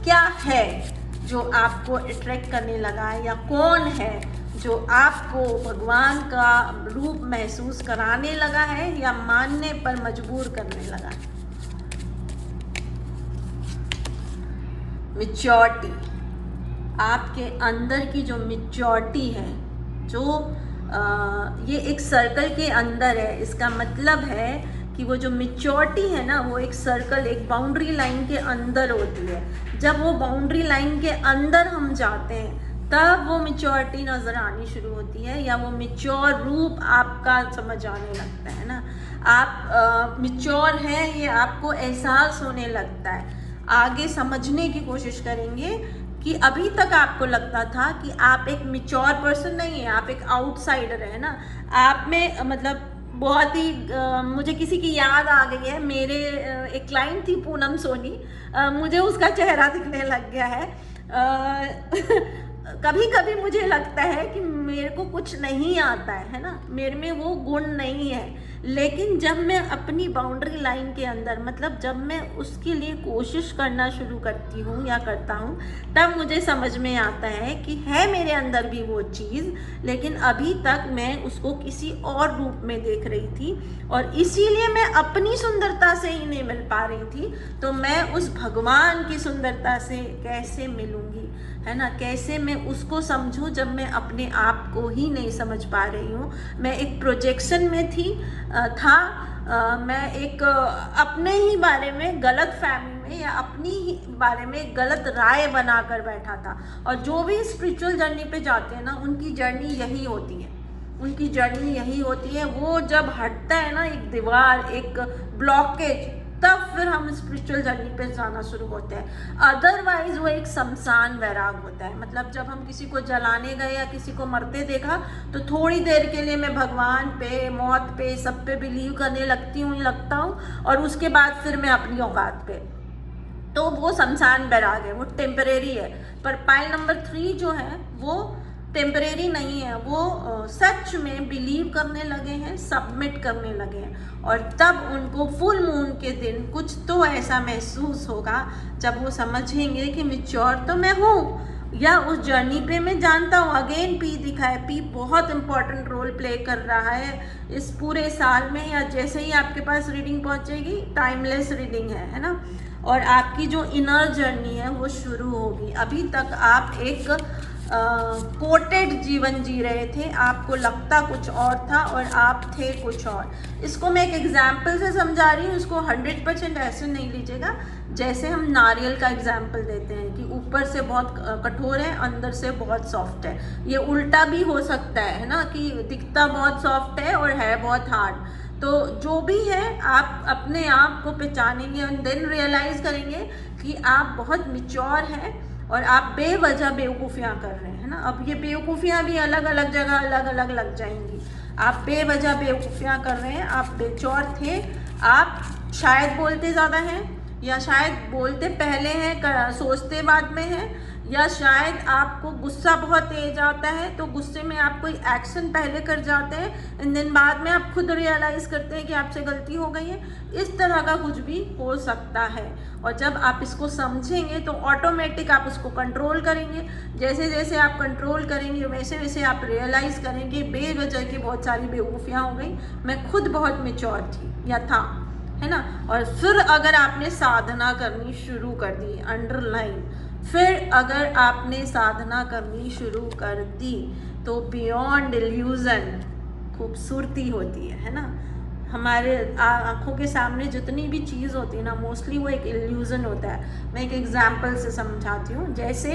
क्या है जो आपको अट्रैक्ट करने लगा है, या कौन है जो आपको भगवान का रूप महसूस कराने लगा है या मानने पर मजबूर करने लगा है। मैच्योरिटी, आपके अंदर की जो मैच्योरिटी है, जो ये एक सर्कल के अंदर है। इसका मतलब है कि वो जो मैच्योरिटी है ना, वो एक सर्कल, एक बाउंड्री लाइन के अंदर होती है। जब वो बाउंड्री लाइन के अंदर हम जाते हैं तब वो मैच्योरिटी नज़र आनी शुरू होती है, या वो मैच्योर रूप आपका समझ आने लगता है ना। आप मैच्योर हैं ये आपको एहसास होने लगता है। आगे समझने की कोशिश करेंगे कि अभी तक आपको लगता था कि आप एक मैच्योर पर्सन नहीं है, आप एक आउटसाइडर है ना। आप में मतलब बहुत ही मुझे किसी की याद आ गई है। मेरे एक क्लाइंट थी पूनम सोनी, मुझे उसका चेहरा दिखने लग गया है। कभी कभी मुझे लगता है कि मेरे को कुछ नहीं आता है ना, मेरे में वो गुण नहीं है, लेकिन जब मैं अपनी बाउंड्री लाइन के अंदर, मतलब जब मैं उसके लिए कोशिश करना शुरू करती हूँ या करता हूँ, तब मुझे समझ में आता है कि है मेरे अंदर भी वो चीज़, लेकिन अभी तक मैं उसको किसी और रूप में देख रही थी और इसीलिए मैं अपनी सुंदरता से ही नहीं मिल पा रही थी। तो मैं उस भगवान की सुंदरता से कैसे मिलूँगी, है ना, कैसे मैं उसको समझूं जब मैं अपने आप को ही नहीं समझ पा रही हूँ। मैं एक प्रोजेक्शन में मैं एक अपने ही बारे में गलत फहमी में या अपनी ही बारे में गलत राय बनाकर बैठा था। और जो भी स्पिरिचुअल जर्नी पे जाते हैं ना, उनकी जर्नी यही होती है, उनकी जर्नी यही होती है। वो जब हटता है ना एक दीवार, एक ब्लॉकेज, तब फिर हम स्पिरिचुअल जर्नी पे जाना शुरू होते हैं। अदरवाइज वो एक शमशान वैराग होता है। मतलब जब हम किसी को जलाने गए या किसी को मरते देखा तो थोड़ी देर के लिए मैं भगवान पे, मौत पे, सब पे बिलीव करने लगता हूँ और उसके बाद फिर मैं अपनी औकात पे। तो वो शमशान वैराग है, वो टेम्परेरी है। पर पाइल नंबर 3 जो है वो टेम्परेरी नहीं है, वो सच में बिलीव करने लगे हैं, सबमिट करने लगे हैं। और तब उनको फुल मून के दिन कुछ तो ऐसा महसूस होगा जब वो समझेंगे कि मैच्योर तो मैं हूँ, या उस जर्नी पे मैं जानता हूँ। अगेन पी दिखा है, पी बहुत इंपॉर्टेंट रोल प्ले कर रहा है इस पूरे साल में। या जैसे ही आपके पास रीडिंग पहुँचेगी, टाइमलेस रीडिंग है ना, और आपकी जो इनर जर्नी है वो शुरू होगी। अभी तक आप एक कोटेड जीवन जी रहे थे, आपको लगता कुछ और था और आप थे कुछ और। इसको मैं एक एग्जाम्पल से समझा रही हूँ, इसको 100% ऐसे नहीं लीजिएगा। जैसे हम नारियल का एग्जाम्पल देते हैं कि ऊपर से बहुत कठोर है, अंदर से बहुत सॉफ्ट है। ये उल्टा भी हो सकता है ना, कि दिखता बहुत सॉफ्ट है और है बहुत हार्ड। तो जो भी है, आप अपने आप को पहचानेंगे और देन रियलाइज़ करेंगे कि आप बहुत मैच्योर हैं और आप बेवजह बेवकूफ़ियाँ कर रहे हैं ना। अब ये बेवकूफ़ियाँ भी अलग अलग जगह अलग अलग लग जाएंगी। आप बेवजह बेवकूफ़ियाँ कर रहे हैं, आप बेचौर थे, आप शायद बोलते ज़्यादा हैं, या शायद बोलते पहले हैं सोचते बाद में हैं, या शायद आपको गुस्सा बहुत तेज आता है तो गुस्से में आप कोई एक्शन पहले कर जाते हैं एंड देन बाद में आप खुद रियलाइज़ करते हैं कि आपसे गलती हो गई है। इस तरह का कुछ भी हो सकता है। और जब आप इसको समझेंगे तो ऑटोमेटिक आप उसको कंट्रोल करेंगे। जैसे जैसे आप कंट्रोल करेंगे वैसे वैसे आप रियलाइज़ करेंगे बेवजह की बहुत सारी बेवकूफ़ियाँ हो गई, मैं खुद बहुत मैच्योर थी या था, है ना। और फिर अगर आपने साधना करनी शुरू कर दी, अंडरलाइन, फिर अगर आपने साधना करनी शुरू कर दी तो बियॉन्ड इल्यूज़न खूबसूरती होती है ना। हमारे आँखों के सामने जितनी भी चीज़ होती है ना, मोस्टली वो एक इल्यूज़न होता है। मैं एक एग्जांपल से समझाती हूँ। जैसे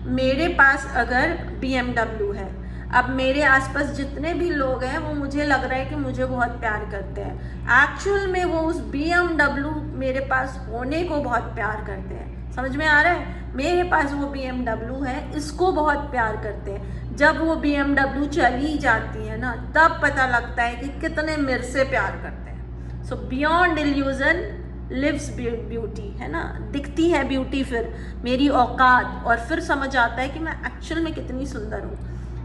मेरे पास अगर BMW है, अब मेरे आसपास जितने भी लोग हैं वो मुझे लग रहा है कि मुझे बहुत प्यार करते हैं। एक्चुअल में वो उस BMW मेरे पास होने को बहुत प्यार करते हैं। समझ में आ रहा है? मेरे पास वो BMW है, इसको बहुत प्यार करते हैं। जब वो BMW चली जाती है ना, तब पता लगता है कि कितने मेरे से प्यार करते हैं। So beyond illusion lives beauty, है ना। दिखती है ब्यूटी फिर मेरी औकात, और फिर समझ आता है कि मैं एक्चुअल में कितनी सुंदर हूँ,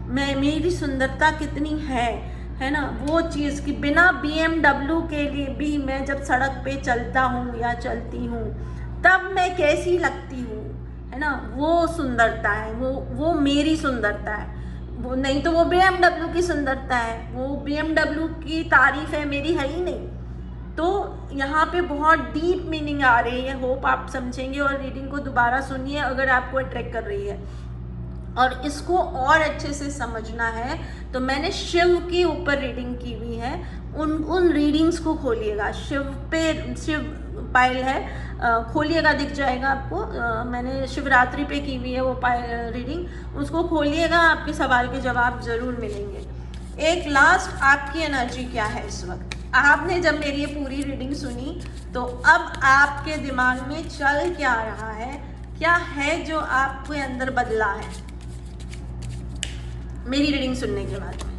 मेरी सुंदरता कितनी है ना। वो चीज़ कि बिना BMW के लिए भी मैं जब सड़क पे चलता हूँ या चलती हूँ तब मैं कैसी लगती हूँ, है ना। वो सुंदरता है, वो मेरी सुंदरता है। वो नहीं तो वो BMW की सुंदरता है, वो BMW की तारीफ है, मेरी है ही नहीं। तो यहाँ पे बहुत डीप मीनिंग आ रही है, होप आप समझेंगे। और रीडिंग को दोबारा सुनिए अगर आपको अट्रैक्ट कर रही है। और इसको और अच्छे से समझना है तो मैंने शिव के ऊपर रीडिंग की हुई है, उन रीडिंग्स को खोलिएगा। शिव पाइल है, खोलिएगा, दिख जाएगा आपको। मैंने शिवरात्रि पे की हुई है वो पाइल रीडिंग, उसको खोलिएगा, आपके सवाल के जवाब ज़रूर मिलेंगे। एक लास्ट, आपकी एनर्जी क्या है इस वक्त। आपने जब मेरी ये पूरी रीडिंग सुनी तो अब आपके दिमाग में चल क्या रहा है, क्या है जो आपके अंदर बदला है मेरी रीडिंग सुनने के बाद में।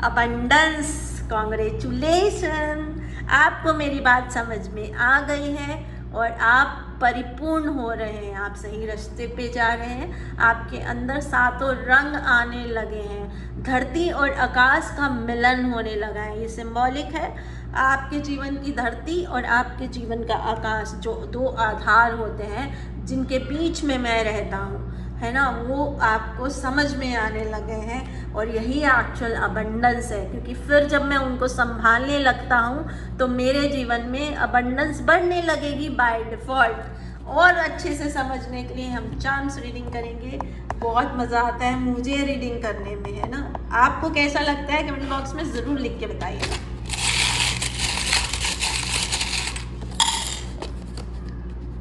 अबंडेंस, कॉन्ग्रेचुलेशन, आपको मेरी बात समझ में आ गई है और आप परिपूर्ण हो रहे हैं, आप सही रास्ते पे जा रहे हैं, आपके अंदर सातों रंग आने लगे हैं, धरती और आकाश का मिलन होने लगा है। ये सिंबॉलिक है आपके जीवन की धरती और आपके जीवन का आकाश, जो दो आधार होते हैं जिनके बीच में मैं रहता हूँ, है ना, वो आपको समझ में आने लगे हैं। और यही एक्चुअल अबंडेंस है, क्योंकि फिर जब मैं उनको संभालने लगता हूँ तो मेरे जीवन में अबंडेंस बढ़ने लगेगी बाय डिफ़ॉल्ट। और अच्छे से समझने के लिए हम चार्म्स रीडिंग करेंगे, बहुत मज़ा आता है मुझे रीडिंग करने में, है ना। आपको कैसा लगता है कमेंट बॉक्स में ज़रूर लिख के बताइएगा।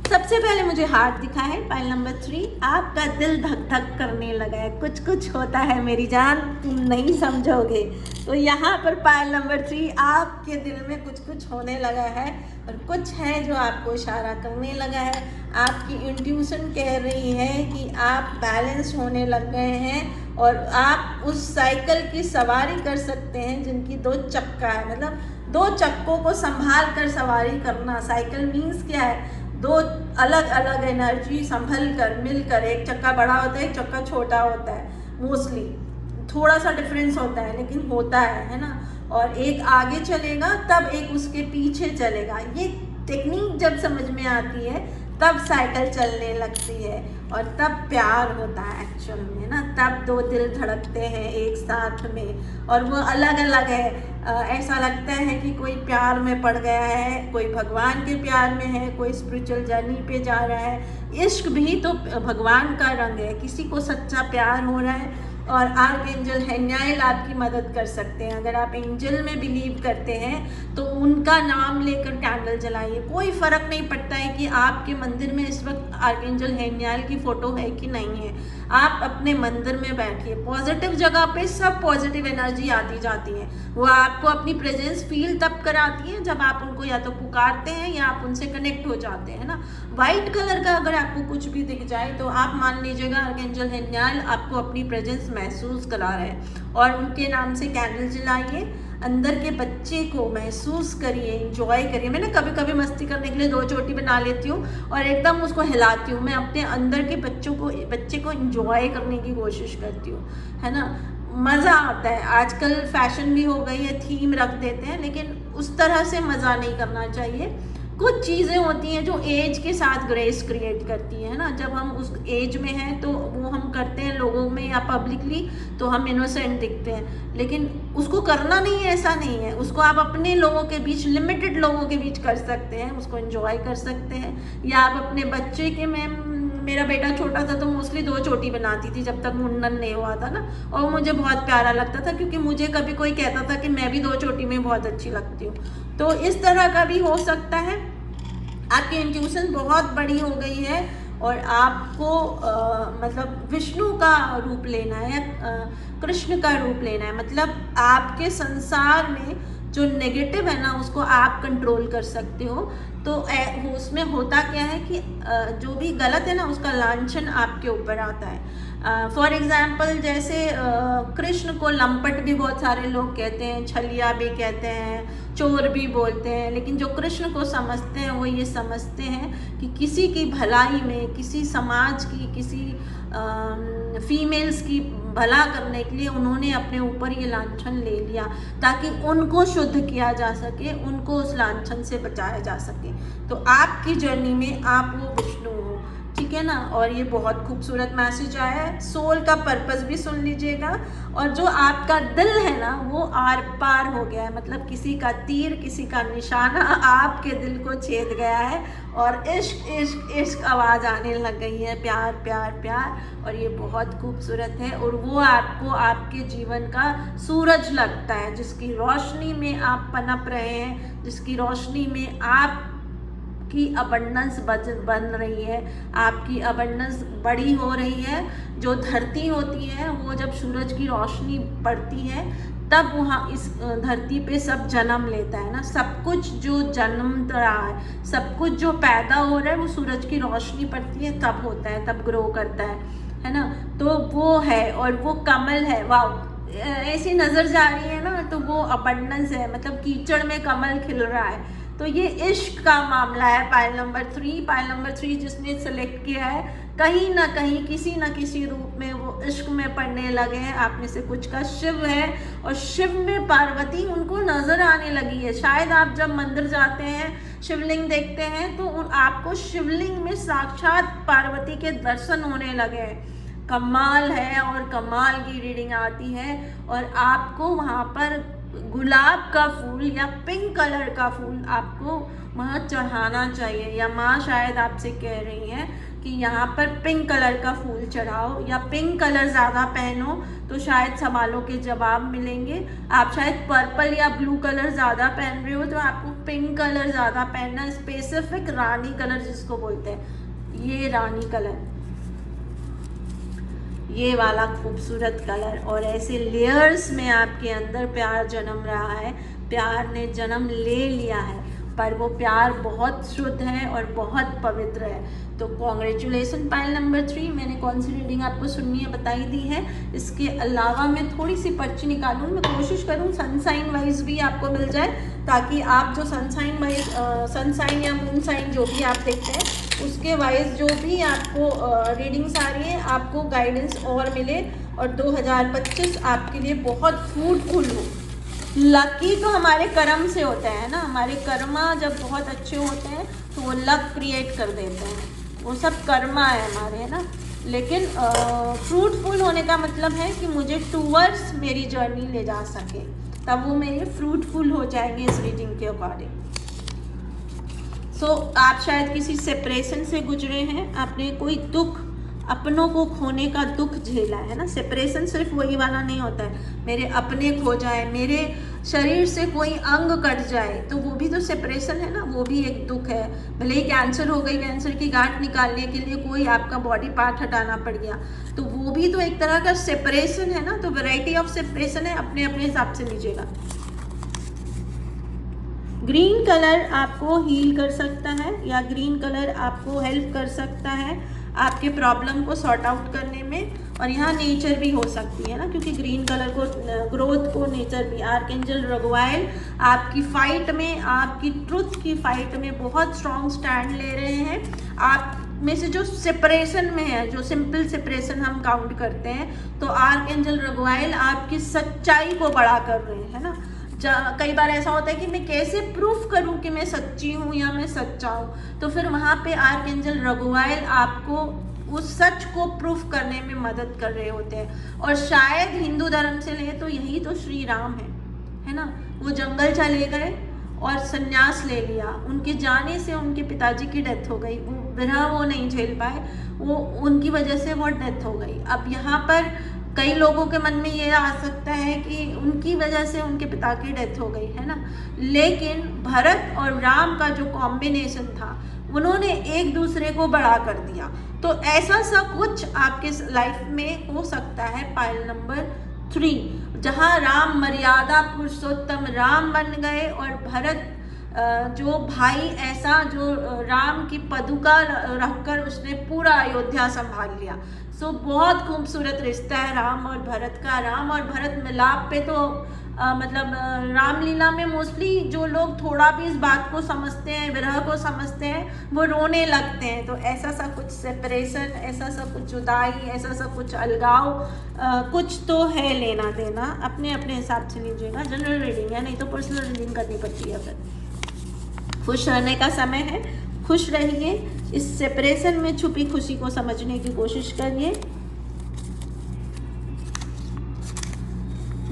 सबसे पहले मुझे हार्ट दिखा है, पाइल नंबर 3। आपका दिल धक धक करने लगा है, कुछ कुछ होता है मेरी जान, तुम नहीं समझोगे। तो यहाँ पर पाइल नंबर 3, आपके दिल में कुछ कुछ होने लगा है और कुछ है जो आपको इशारा करने लगा है। आपकी इंट्यूशन कह रही है कि आप बैलेंस होने लग गए हैं और आप उस साइकिल की सवारी कर सकते हैं जिनकी 2 चक्का है, मतलब 2 चक्कों को संभाल कर सवारी करना। साइकिल मीन्स क्या है, 2 अलग अलग एनर्जी संभल कर मिलकर, एक चक्का बड़ा होता है, एक चक्का छोटा होता है, मोस्टली थोड़ा सा डिफरेंस होता है लेकिन होता है ना। और एक आगे चलेगा तब एक उसके पीछे चलेगा। ये टेक्निक जब समझ में आती है तब साइकिल चलने लगती है और तब प्यार होता है एक्चुअल में ना, तब 2 दिल धड़कते हैं एक साथ में और वो अलग अलग है। ऐसा लगता है कि कोई प्यार में पड़ गया है, कोई भगवान के प्यार में है, कोई स्पिरिचुअल जर्नी पे जा रहा है। इश्क भी तो भगवान का रंग है, किसी को सच्चा प्यार हो रहा है। और आर्कएंजल हैनियल आपकी मदद कर सकते हैं। अगर आप एंजल में बिलीव करते हैं तो उनका नाम लेकर कैंडल जलाइए। कोई फ़र्क नहीं पड़ता है कि आपके मंदिर में इस वक्त आर्कएंजल हैनियल की फ़ोटो है कि नहीं है, आप अपने मंदिर में बैठिए। पॉजिटिव जगह पे सब पॉजिटिव एनर्जी आती जाती है। वो आपको अपनी प्रेजेंस फील तब कराती है जब आप उनको या तो पुकारते हैं या आप उनसे कनेक्ट हो जाते हैं ना। वाइट कलर का अगर आपको कुछ भी दिख जाए तो आप मान लीजिएगा आर्कएंजल हैनियल आपको अपनी प्रेजेंस महसूस करा रहे हैं और उनके नाम से कैंडल जलाइए। अंदर के बच्चे को महसूस करिए, इंजॉय करिए। मैं ना कभी कभी मस्ती करने के लिए 2 चोटी बना लेती हूँ और एकदम उसको हिलाती हूँ। मैं अपने अंदर के बच्चे को इंजॉय करने की कोशिश करती हूँ, है ना। मज़ा आता है। आजकल फैशन भी हो गई है, थीम रख देते हैं, लेकिन उस तरह से मज़ा नहीं करना चाहिए। कुछ चीज़ें होती हैं जो एज के साथ ग्रेस क्रिएट करती हैं ना। जब हम उस एज में हैं तो वो हम करते हैं लोगों में या पब्लिकली तो हम इनोसेंट दिखते हैं, लेकिन उसको करना नहीं है, ऐसा नहीं है। उसको आप अपने लोगों के बीच, लिमिटेड लोगों के बीच कर सकते हैं, उसको एंजॉय कर सकते हैं। या आप अपने बच्चे के मेरा बेटा छोटा था तो मोस्टली 2 चोटी बनाती थी जब तक मुंडन नहीं हुआ था ना, और मुझे बहुत प्यारा लगता था क्योंकि मुझे कभी कोई कहता था कि मैं भी 2 चोटी में बहुत अच्छी लगती हूँ। तो इस तरह का भी हो सकता है। आपकी इंट्यूशन बहुत बड़ी हो गई है और आपको मतलब विष्णु का रूप लेना है, कृष्ण का रूप लेना है। मतलब आपके संसार में जो नेगेटिव है ना उसको आप कंट्रोल कर सकते हो। तो उसमें होता क्या है कि जो भी गलत है ना उसका लांछन आपके ऊपर आता है। फॉर एग्जाम्पल जैसे कृष्ण को लंपट भी बहुत सारे लोग कहते हैं, छलिया भी कहते हैं, चोर भी बोलते हैं, लेकिन जो कृष्ण को समझते हैं वो ये समझते हैं कि किसी की भलाई में, किसी समाज की, किसी फीमेल्स की भला करने के लिए उन्होंने अपने ऊपर ये लांछन ले लिया ताकि उनको शुद्ध किया जा सके, उनको उस लांछन से बचाया जा सके। तो आपकी जर्नी में आप वो विष्णु हो, ठीक है ना। और ये बहुत खूबसूरत मैसेज आया है। सोल का पर्पस भी सुन लीजिएगा। और जो आपका दिल है ना वो आर पार हो गया है, मतलब किसी का तीर, किसी का निशाना आपके दिल को छेद गया है और इश्क इश्क इश्क आवाज़ आने लग गई है, प्यार प्यार प्यार। और ये बहुत खूबसूरत है और वो आपको आपके जीवन का सूरज लगता है, जिसकी रोशनी में आप पनप रहे हैं, जिसकी रोशनी में आप की अबंडेंस बन रही है, आपकी अबंडेंस बड़ी हो रही है। जो धरती होती है वो जब सूरज की रोशनी पड़ती है तब वहाँ इस धरती पे सब जन्म लेता है ना। सब कुछ जो जन्म रहा है, सब कुछ जो पैदा हो रहा है वो सूरज की रोशनी पड़ती है तब होता है, तब ग्रो करता है ना। तो वो है और वो कमल है। वाह, ऐसी नज़र जा रही है ना तो वो अबंडेंस है, मतलब कीचड़ में कमल खिल रहा है। तो ये इश्क का मामला है। पाइल नंबर 3 जिसने सेलेक्ट किया है, कहीं ना कहीं किसी ना किसी रूप में वो इश्क में पड़ने लगे हैं। आप में से कुछ का शिव है और शिव में पार्वती उनको नजर आने लगी है। शायद आप जब मंदिर जाते हैं, शिवलिंग देखते हैं, तो आपको शिवलिंग में साक्षात पार्वती के दर्शन होने लगे हैं। कमाल है और कमाल की रीडिंग आती है। और आपको वहाँ पर गुलाब का फूल या पिंक कलर का फूल आपको वहाँ चढ़ाना चाहिए, या माँ शायद आपसे कह रही हैं कि यहाँ पर पिंक कलर का फूल चढ़ाओ या पिंक कलर ज़्यादा पहनो, तो शायद सवालों के जवाब मिलेंगे। आप शायद पर्पल या ब्लू कलर ज़्यादा पहन रहे हो, तो आपको पिंक कलर ज़्यादा पहनना, स्पेसिफिक रानी कलर जिसको बोलते हैं, ये रानी कलर, ये वाला खूबसूरत कलर। और ऐसे लेयर्स में आपके अंदर प्यार जन्म रहा है, प्यार ने जन्म ले लिया है, पर वो प्यार बहुत शुद्ध है और बहुत पवित्र है। तो कॉन्ग्रेचुलेसन पाइल नंबर 3। मैंने कौन सी रीडिंग आपको सुननी है बताई दी है। इसके अलावा मैं थोड़ी सी पर्ची निकालूँ, मैं कोशिश करूँ सनसाइन वाइज भी आपको मिल जाए, ताकि आप जो सनसाइन वाइज सनसाइन या मून साइन जो भी आप देखते हैं उसके वाइज जो भी आपको रीडिंग्स आ रही है, आपको गाइडेंस और मिले और 2025 आपके लिए बहुत फ्रूटफुल हो। लकी तो हमारे कर्म से होता है ना, हमारे कर्मा जब बहुत अच्छे होते हैं तो वो लक क्रिएट कर देते हैं, वो सब कर्मा है हमारे, है ना। लेकिन फ्रूटफुल होने का मतलब है कि मुझे टूवर्ड्स मेरी जर्नी ले जा सके, तब वो मेरे फ्रूटफुल हो जाएंगे इस रीडिंग के अकॉर्डिंग। आप शायद किसी सेपरेशन से गुजरे हैं, आपने कोई दुख, अपनों को खोने का दुख झेला है ना। सेपरेशन सिर्फ वही वाला नहीं होता है, मेरे अपने खो जाए, मेरे शरीर से कोई अंग कट जाए, तो वो भी तो सेपरेशन है ना, वो भी एक दुख है। भले ही कैंसर हो गई, कैंसर की गांठ निकालने के लिए कोई आपका बॉडी पार्ट हटाना पड़ गया, तो वो भी तो एक तरह का सेपरेशन है ना। तो वैरायटी ऑफ सेपरेशन है, अपने अपने हिसाब से लीजिएगा। ग्रीन कलर आपको हील कर सकता है, या ग्रीन कलर आपको हेल्प कर सकता है आपके प्रॉब्लम को सॉर्ट आउट करने में। और यहाँ नेचर भी हो सकती है ना, क्योंकि ग्रीन कलर को, ग्रोथ को नेचर भी। आर्कएंजल रगुआइल आपकी फाइट में, आपकी ट्रुथ की फाइट में बहुत स्ट्रॉन्ग स्टैंड ले रहे हैं। आप में से जो सेपरेशन में है, जो सिंपल सेपरेशन हम काउंट करते हैं, तो आर्कएंजल रगुआइल आपकी सच्चाई को बड़ा कर रहे हैं, है ना। कई बार ऐसा होता है कि मैं कैसे प्रूफ करूं कि मैं सच्ची हूं या मैं सच्चा हूं, तो फिर वहां पे आर्कएंजल रगुआइल आपको उस सच को प्रूफ करने में मदद कर रहे होते हैं। और शायद हिंदू धर्म से ले तो यही तो श्री राम है ना। वो जंगल चले गए और संन्यास ले लिया, उनके जाने से उनके पिताजी की डेथ हो गई, वो विरह वो नहीं झेल पाए, वो उनकी वजह से वो डेथ हो गई। अब यहाँ पर कई लोगों के मन में ये आ सकता है कि उनकी वजह से उनके पिता की डेथ हो गई, है ना। लेकिन भरत और राम का जो कॉम्बिनेशन था, उन्होंने एक दूसरे को बड़ा कर दिया। तो ऐसा सा कुछ आपके लाइफ में हो सकता है पाइल नंबर 3, जहाँ राम मर्यादा पुरुषोत्तम राम बन गए और भरत जो भाई ऐसा जो राम की पदुका रखकर उसने पूरा अयोध्या संभाल लिया। बहुत खूबसूरत रिश्ता है राम और भरत का। राम और भरत मिलाप पे तो मतलब रामलीला में मोस्टली जो लोग थोड़ा भी इस बात को समझते हैं, विरह को समझते हैं, वो रोने लगते हैं। तो ऐसा सा कुछ सेपरेशन, ऐसा सा कुछ जुदाई, ऐसा सा कुछ अलगाव, कुछ तो है लेना देना। अपने अपने हिसाब से लीजिएगा, जनरल रीडिंग है, नहीं तो पर्सनल रीडिंग करनी पड़ती है। फिर खुश रहने का समय है, खुश रहिए, इस सेपरेशन में छुपी खुशी को समझने की कोशिश करिए।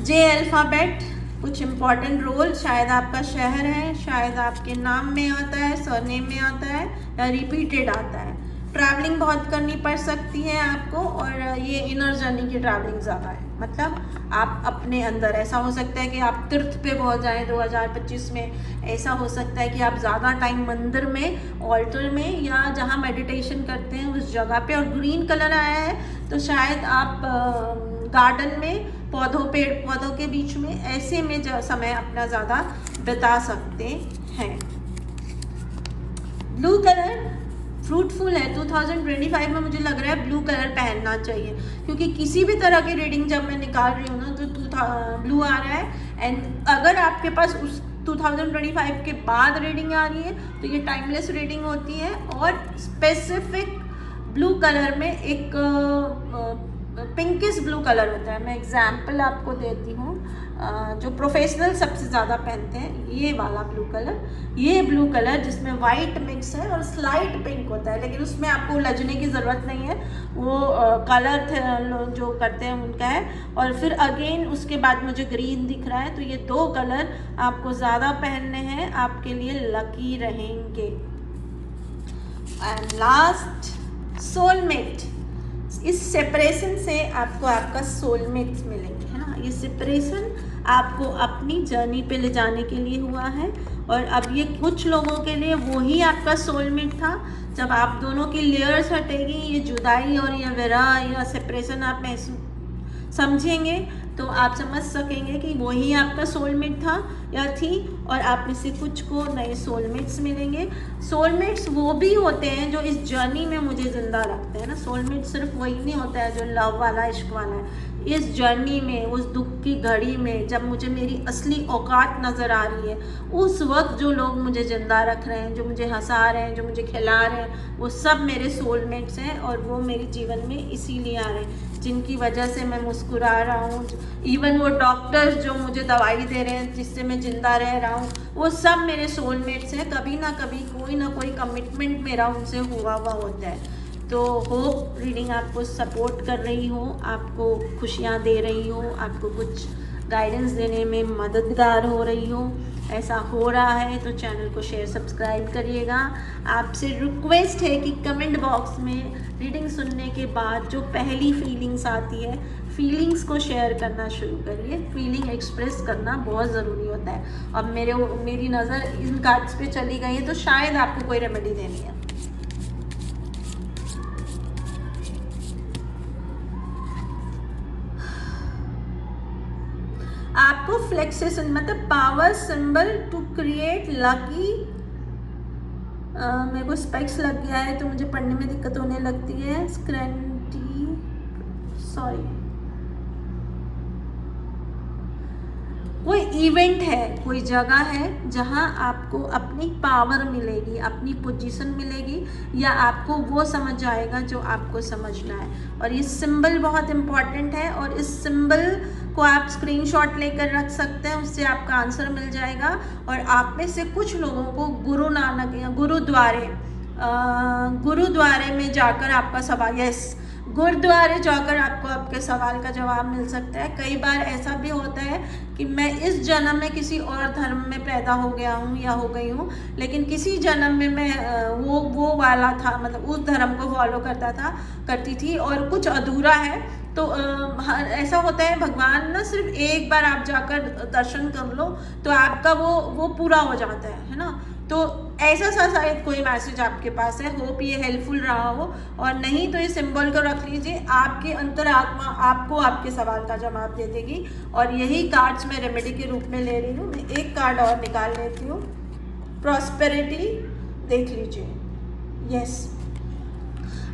जे अल्फ़ाबेट कुछ इम्पॉर्टेंट रोल, शायद आपका शहर है, शायद आपके नाम में आता है, सरनेम में आता है, या रिपीटेड आता है। ट्रैवलिंग बहुत करनी पड़ सकती है आपको, और ये इनर जर्नी की ट्रैवलिंग ज़्यादा है। मतलब आप अपने अंदर, ऐसा हो सकता है कि आप तीर्थ पे पहुंच जाएं 2025 में, ऐसा हो सकता है कि आप ज़्यादा टाइम मंदिर में, ऑल्टर में, या जहाँ मेडिटेशन करते हैं उस जगह पे। और ग्रीन कलर आया है तो शायद आप गार्डन में, पेड़ पौधों के बीच में, ऐसे में समय अपना ज़्यादा बिता सकते हैं। ब्लू कलर फ्रूटफुल है। 2025 में मुझे लग रहा है ब्लू कलर पहनना चाहिए, क्योंकि किसी भी तरह की रीडिंग जब मैं निकाल रही हूँ ना तो ब्लू आ रहा है। एंड अगर आपके पास 2025 के बाद रीडिंग आ रही है, तो ये टाइमलेस रीडिंग होती है। और स्पेसिफिक ब्लू कलर में एक पिंकिश ब्लू कलर होता है। मैं एग्जाम्पल आपको देती हूँ, जो प्रोफेशनल सबसे ज़्यादा पहनते हैं, ये वाला ब्लू कलर, ये ब्लू कलर जिसमें वाइट मिक्स है और स्लाइट पिंक होता है, लेकिन उसमें आपको उलझने की ज़रूरत नहीं है, वो कलर जो करते हैं उनका है। और फिर अगेन उसके बाद मुझे ग्रीन दिख रहा है, तो ये 2 कलर आपको ज़्यादा पहनने हैं, आपके लिए लकी रहेंगे। And last, soulmate. इस सेपरेशन से आपको आपका सोलमेट मिलेंगे, है ना। ये सेपरेशन आपको अपनी जर्नी पे ले जाने के लिए हुआ है, और अब ये कुछ लोगों के लिए वही आपका सोलमेट था। जब आप दोनों की लेयर्स हटेगी, ये जुदाई और ये विरह या सेपरेशन आप महसूस समझेंगे, तो आप समझ सकेंगे कि वही आपका सोलमेट था या थी, और आप में से कुछ को नए सोलमेट्स मिलेंगे। सोलमेट्स वो भी होते हैं जो इस जर्नी में मुझे ज़िंदा रखते हैं ना। सोलमेट सिर्फ वही नहीं होता है जो लव वाला, इश्क वाला है। इस जर्नी में, उस दुख की घड़ी में, जब मुझे मेरी असली औकात नज़र आ रही है, उस वक्त जो लोग मुझे ज़िंदा रख रहे हैं, जो मुझे हंसा रहे हैं, जो मुझे खिला रहे हैं, वो सब मेरे सोलमेट्स हैं। और वो मेरे जीवन में इसीलिए आ रहे हैं, जिनकी वजह से मैं मुस्कुरा रहा हूँ। इवन वो डॉक्टर्स जो मुझे दवाई दे रहे हैं, जिससे मैं ज़िंदा रह रहा हूँ, वो सब मेरे सोलमेट्स हैं। कभी ना कभी कोई ना कोई कमिटमेंट मेरा उनसे हुआ होता है। तो होप रीडिंग आपको सपोर्ट कर रही हो, आपको खुशियाँ दे रही हो, आपको कुछ गाइडेंस देने में मददगार हो रही हो। ऐसा हो रहा है तो चैनल को शेयर सब्सक्राइब करिएगा। आपसे रिक्वेस्ट है कि कमेंट बॉक्स में रीडिंग सुनने के बाद जो पहली फीलिंग्स आती है, फीलिंग्स को शेयर करना शुरू करिए। फीलिंग एक्सप्रेस करना बहुत ज़रूरी होता है। अब मेरी नज़र इन कार्ड्स पे चली गई है, तो शायद आपको कोई रेमेडी देनी है। आपको फ्लेक्सेशन मतलब power symbol to create lucky. मेरे को स्पेक्स लग गया है तो मुझे पढ़ने में दिक्कत होने लगती है। कोई इवेंट है, कोई जगह है जहां आपको अपनी पावर मिलेगी, अपनी पोजीशन मिलेगी, या आपको वो समझ आएगा जो आपको समझना है। और ये सिंबल बहुत इम्पॉर्टेंट है, और इस सिंबल को आप स्क्रीनशॉट लेकर रख सकते हैं, उससे आपका आंसर मिल जाएगा। और आप में से कुछ लोगों को गुरु नानक या गुरुद्वारे में जाकर आपका सवाल, गुरुद्वारे जाकर आपको आपके सवाल का जवाब मिल सकता है। कई बार ऐसा भी होता है कि मैं इस जन्म में किसी और धर्म में पैदा हो गया हूँ या हो गई हूँ, लेकिन किसी जन्म में मैं वो वाला था, मतलब उस धर्म को फॉलो करती थी, और कुछ अधूरा है। तो ऐसा होता है, भगवान ना सिर्फ एक बार आप जाकर दर्शन कर लो तो आपका वो पूरा हो जाता है ना। तो ऐसा सा शायद कोई मैसेज आपके पास है। होप ये हेल्पफुल रहा हो, और नहीं तो ये सिंबल को रख लीजिए। आपकी अंतरात्मा आपको आपके सवाल का जवाब दे देगी। और यही कार्ड्स मैं रेमेडी के रूप में ले रही हूँ। मैं एक कार्ड और निकाल लेती हूँ। प्रॉस्पेरिटी देख लीजिए। यस,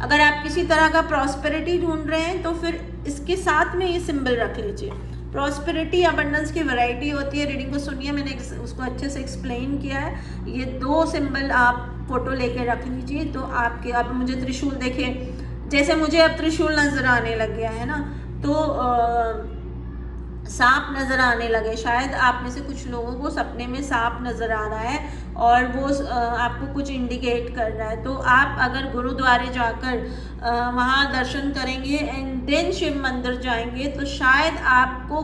अगर आप किसी तरह का प्रॉस्पेरिटी ढूंढ रहे हैं तो फिर इसके साथ में ये सिंबल रख लीजिए। प्रॉस्पेरिटी अबंडेंस की वैरायटी होती है। रीडिंग को सुनिए, मैंने उसको अच्छे से एक्सप्लेन किया है। ये 2 सिंबल आप फोटो लेके रख लीजिए, तो आपके, अब मुझे त्रिशूल देखिए, जैसे मुझे अब त्रिशूल नज़र आने लग गया है ना, तो सांप नज़र आने लगे। शायद आप में से कुछ लोगों को सपने में सांप नज़र आ रहा है और वो आपको कुछ इंडिकेट कर रहा है। तो आप अगर गुरुद्वारे जाकर वहाँ दर्शन करेंगे एंड देन शिव मंदिर जाएंगे, तो शायद आपको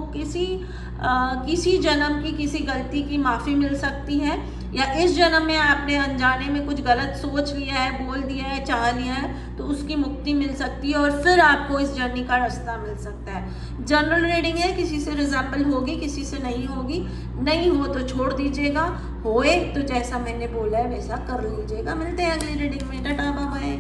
किसी जन्म की किसी गलती की माफ़ी मिल सकती है, या इस जन्म में आपने अनजाने में कुछ गलत सोच लिया है, बोल दिया है, चाह लिया है, तो उसकी मुक्ति मिल सकती है, और फिर आपको इस जर्नी का रास्ता मिल सकता है। जनरल रीडिंग है, किसी से रिजेंबल होगी, किसी से नहीं होगी। नहीं हो तो छोड़ दीजिएगा, होए तो जैसा मैंने बोला है वैसा कर लीजिएगा। मिलते हैं अगली रीडिंग में। Tata bye bye.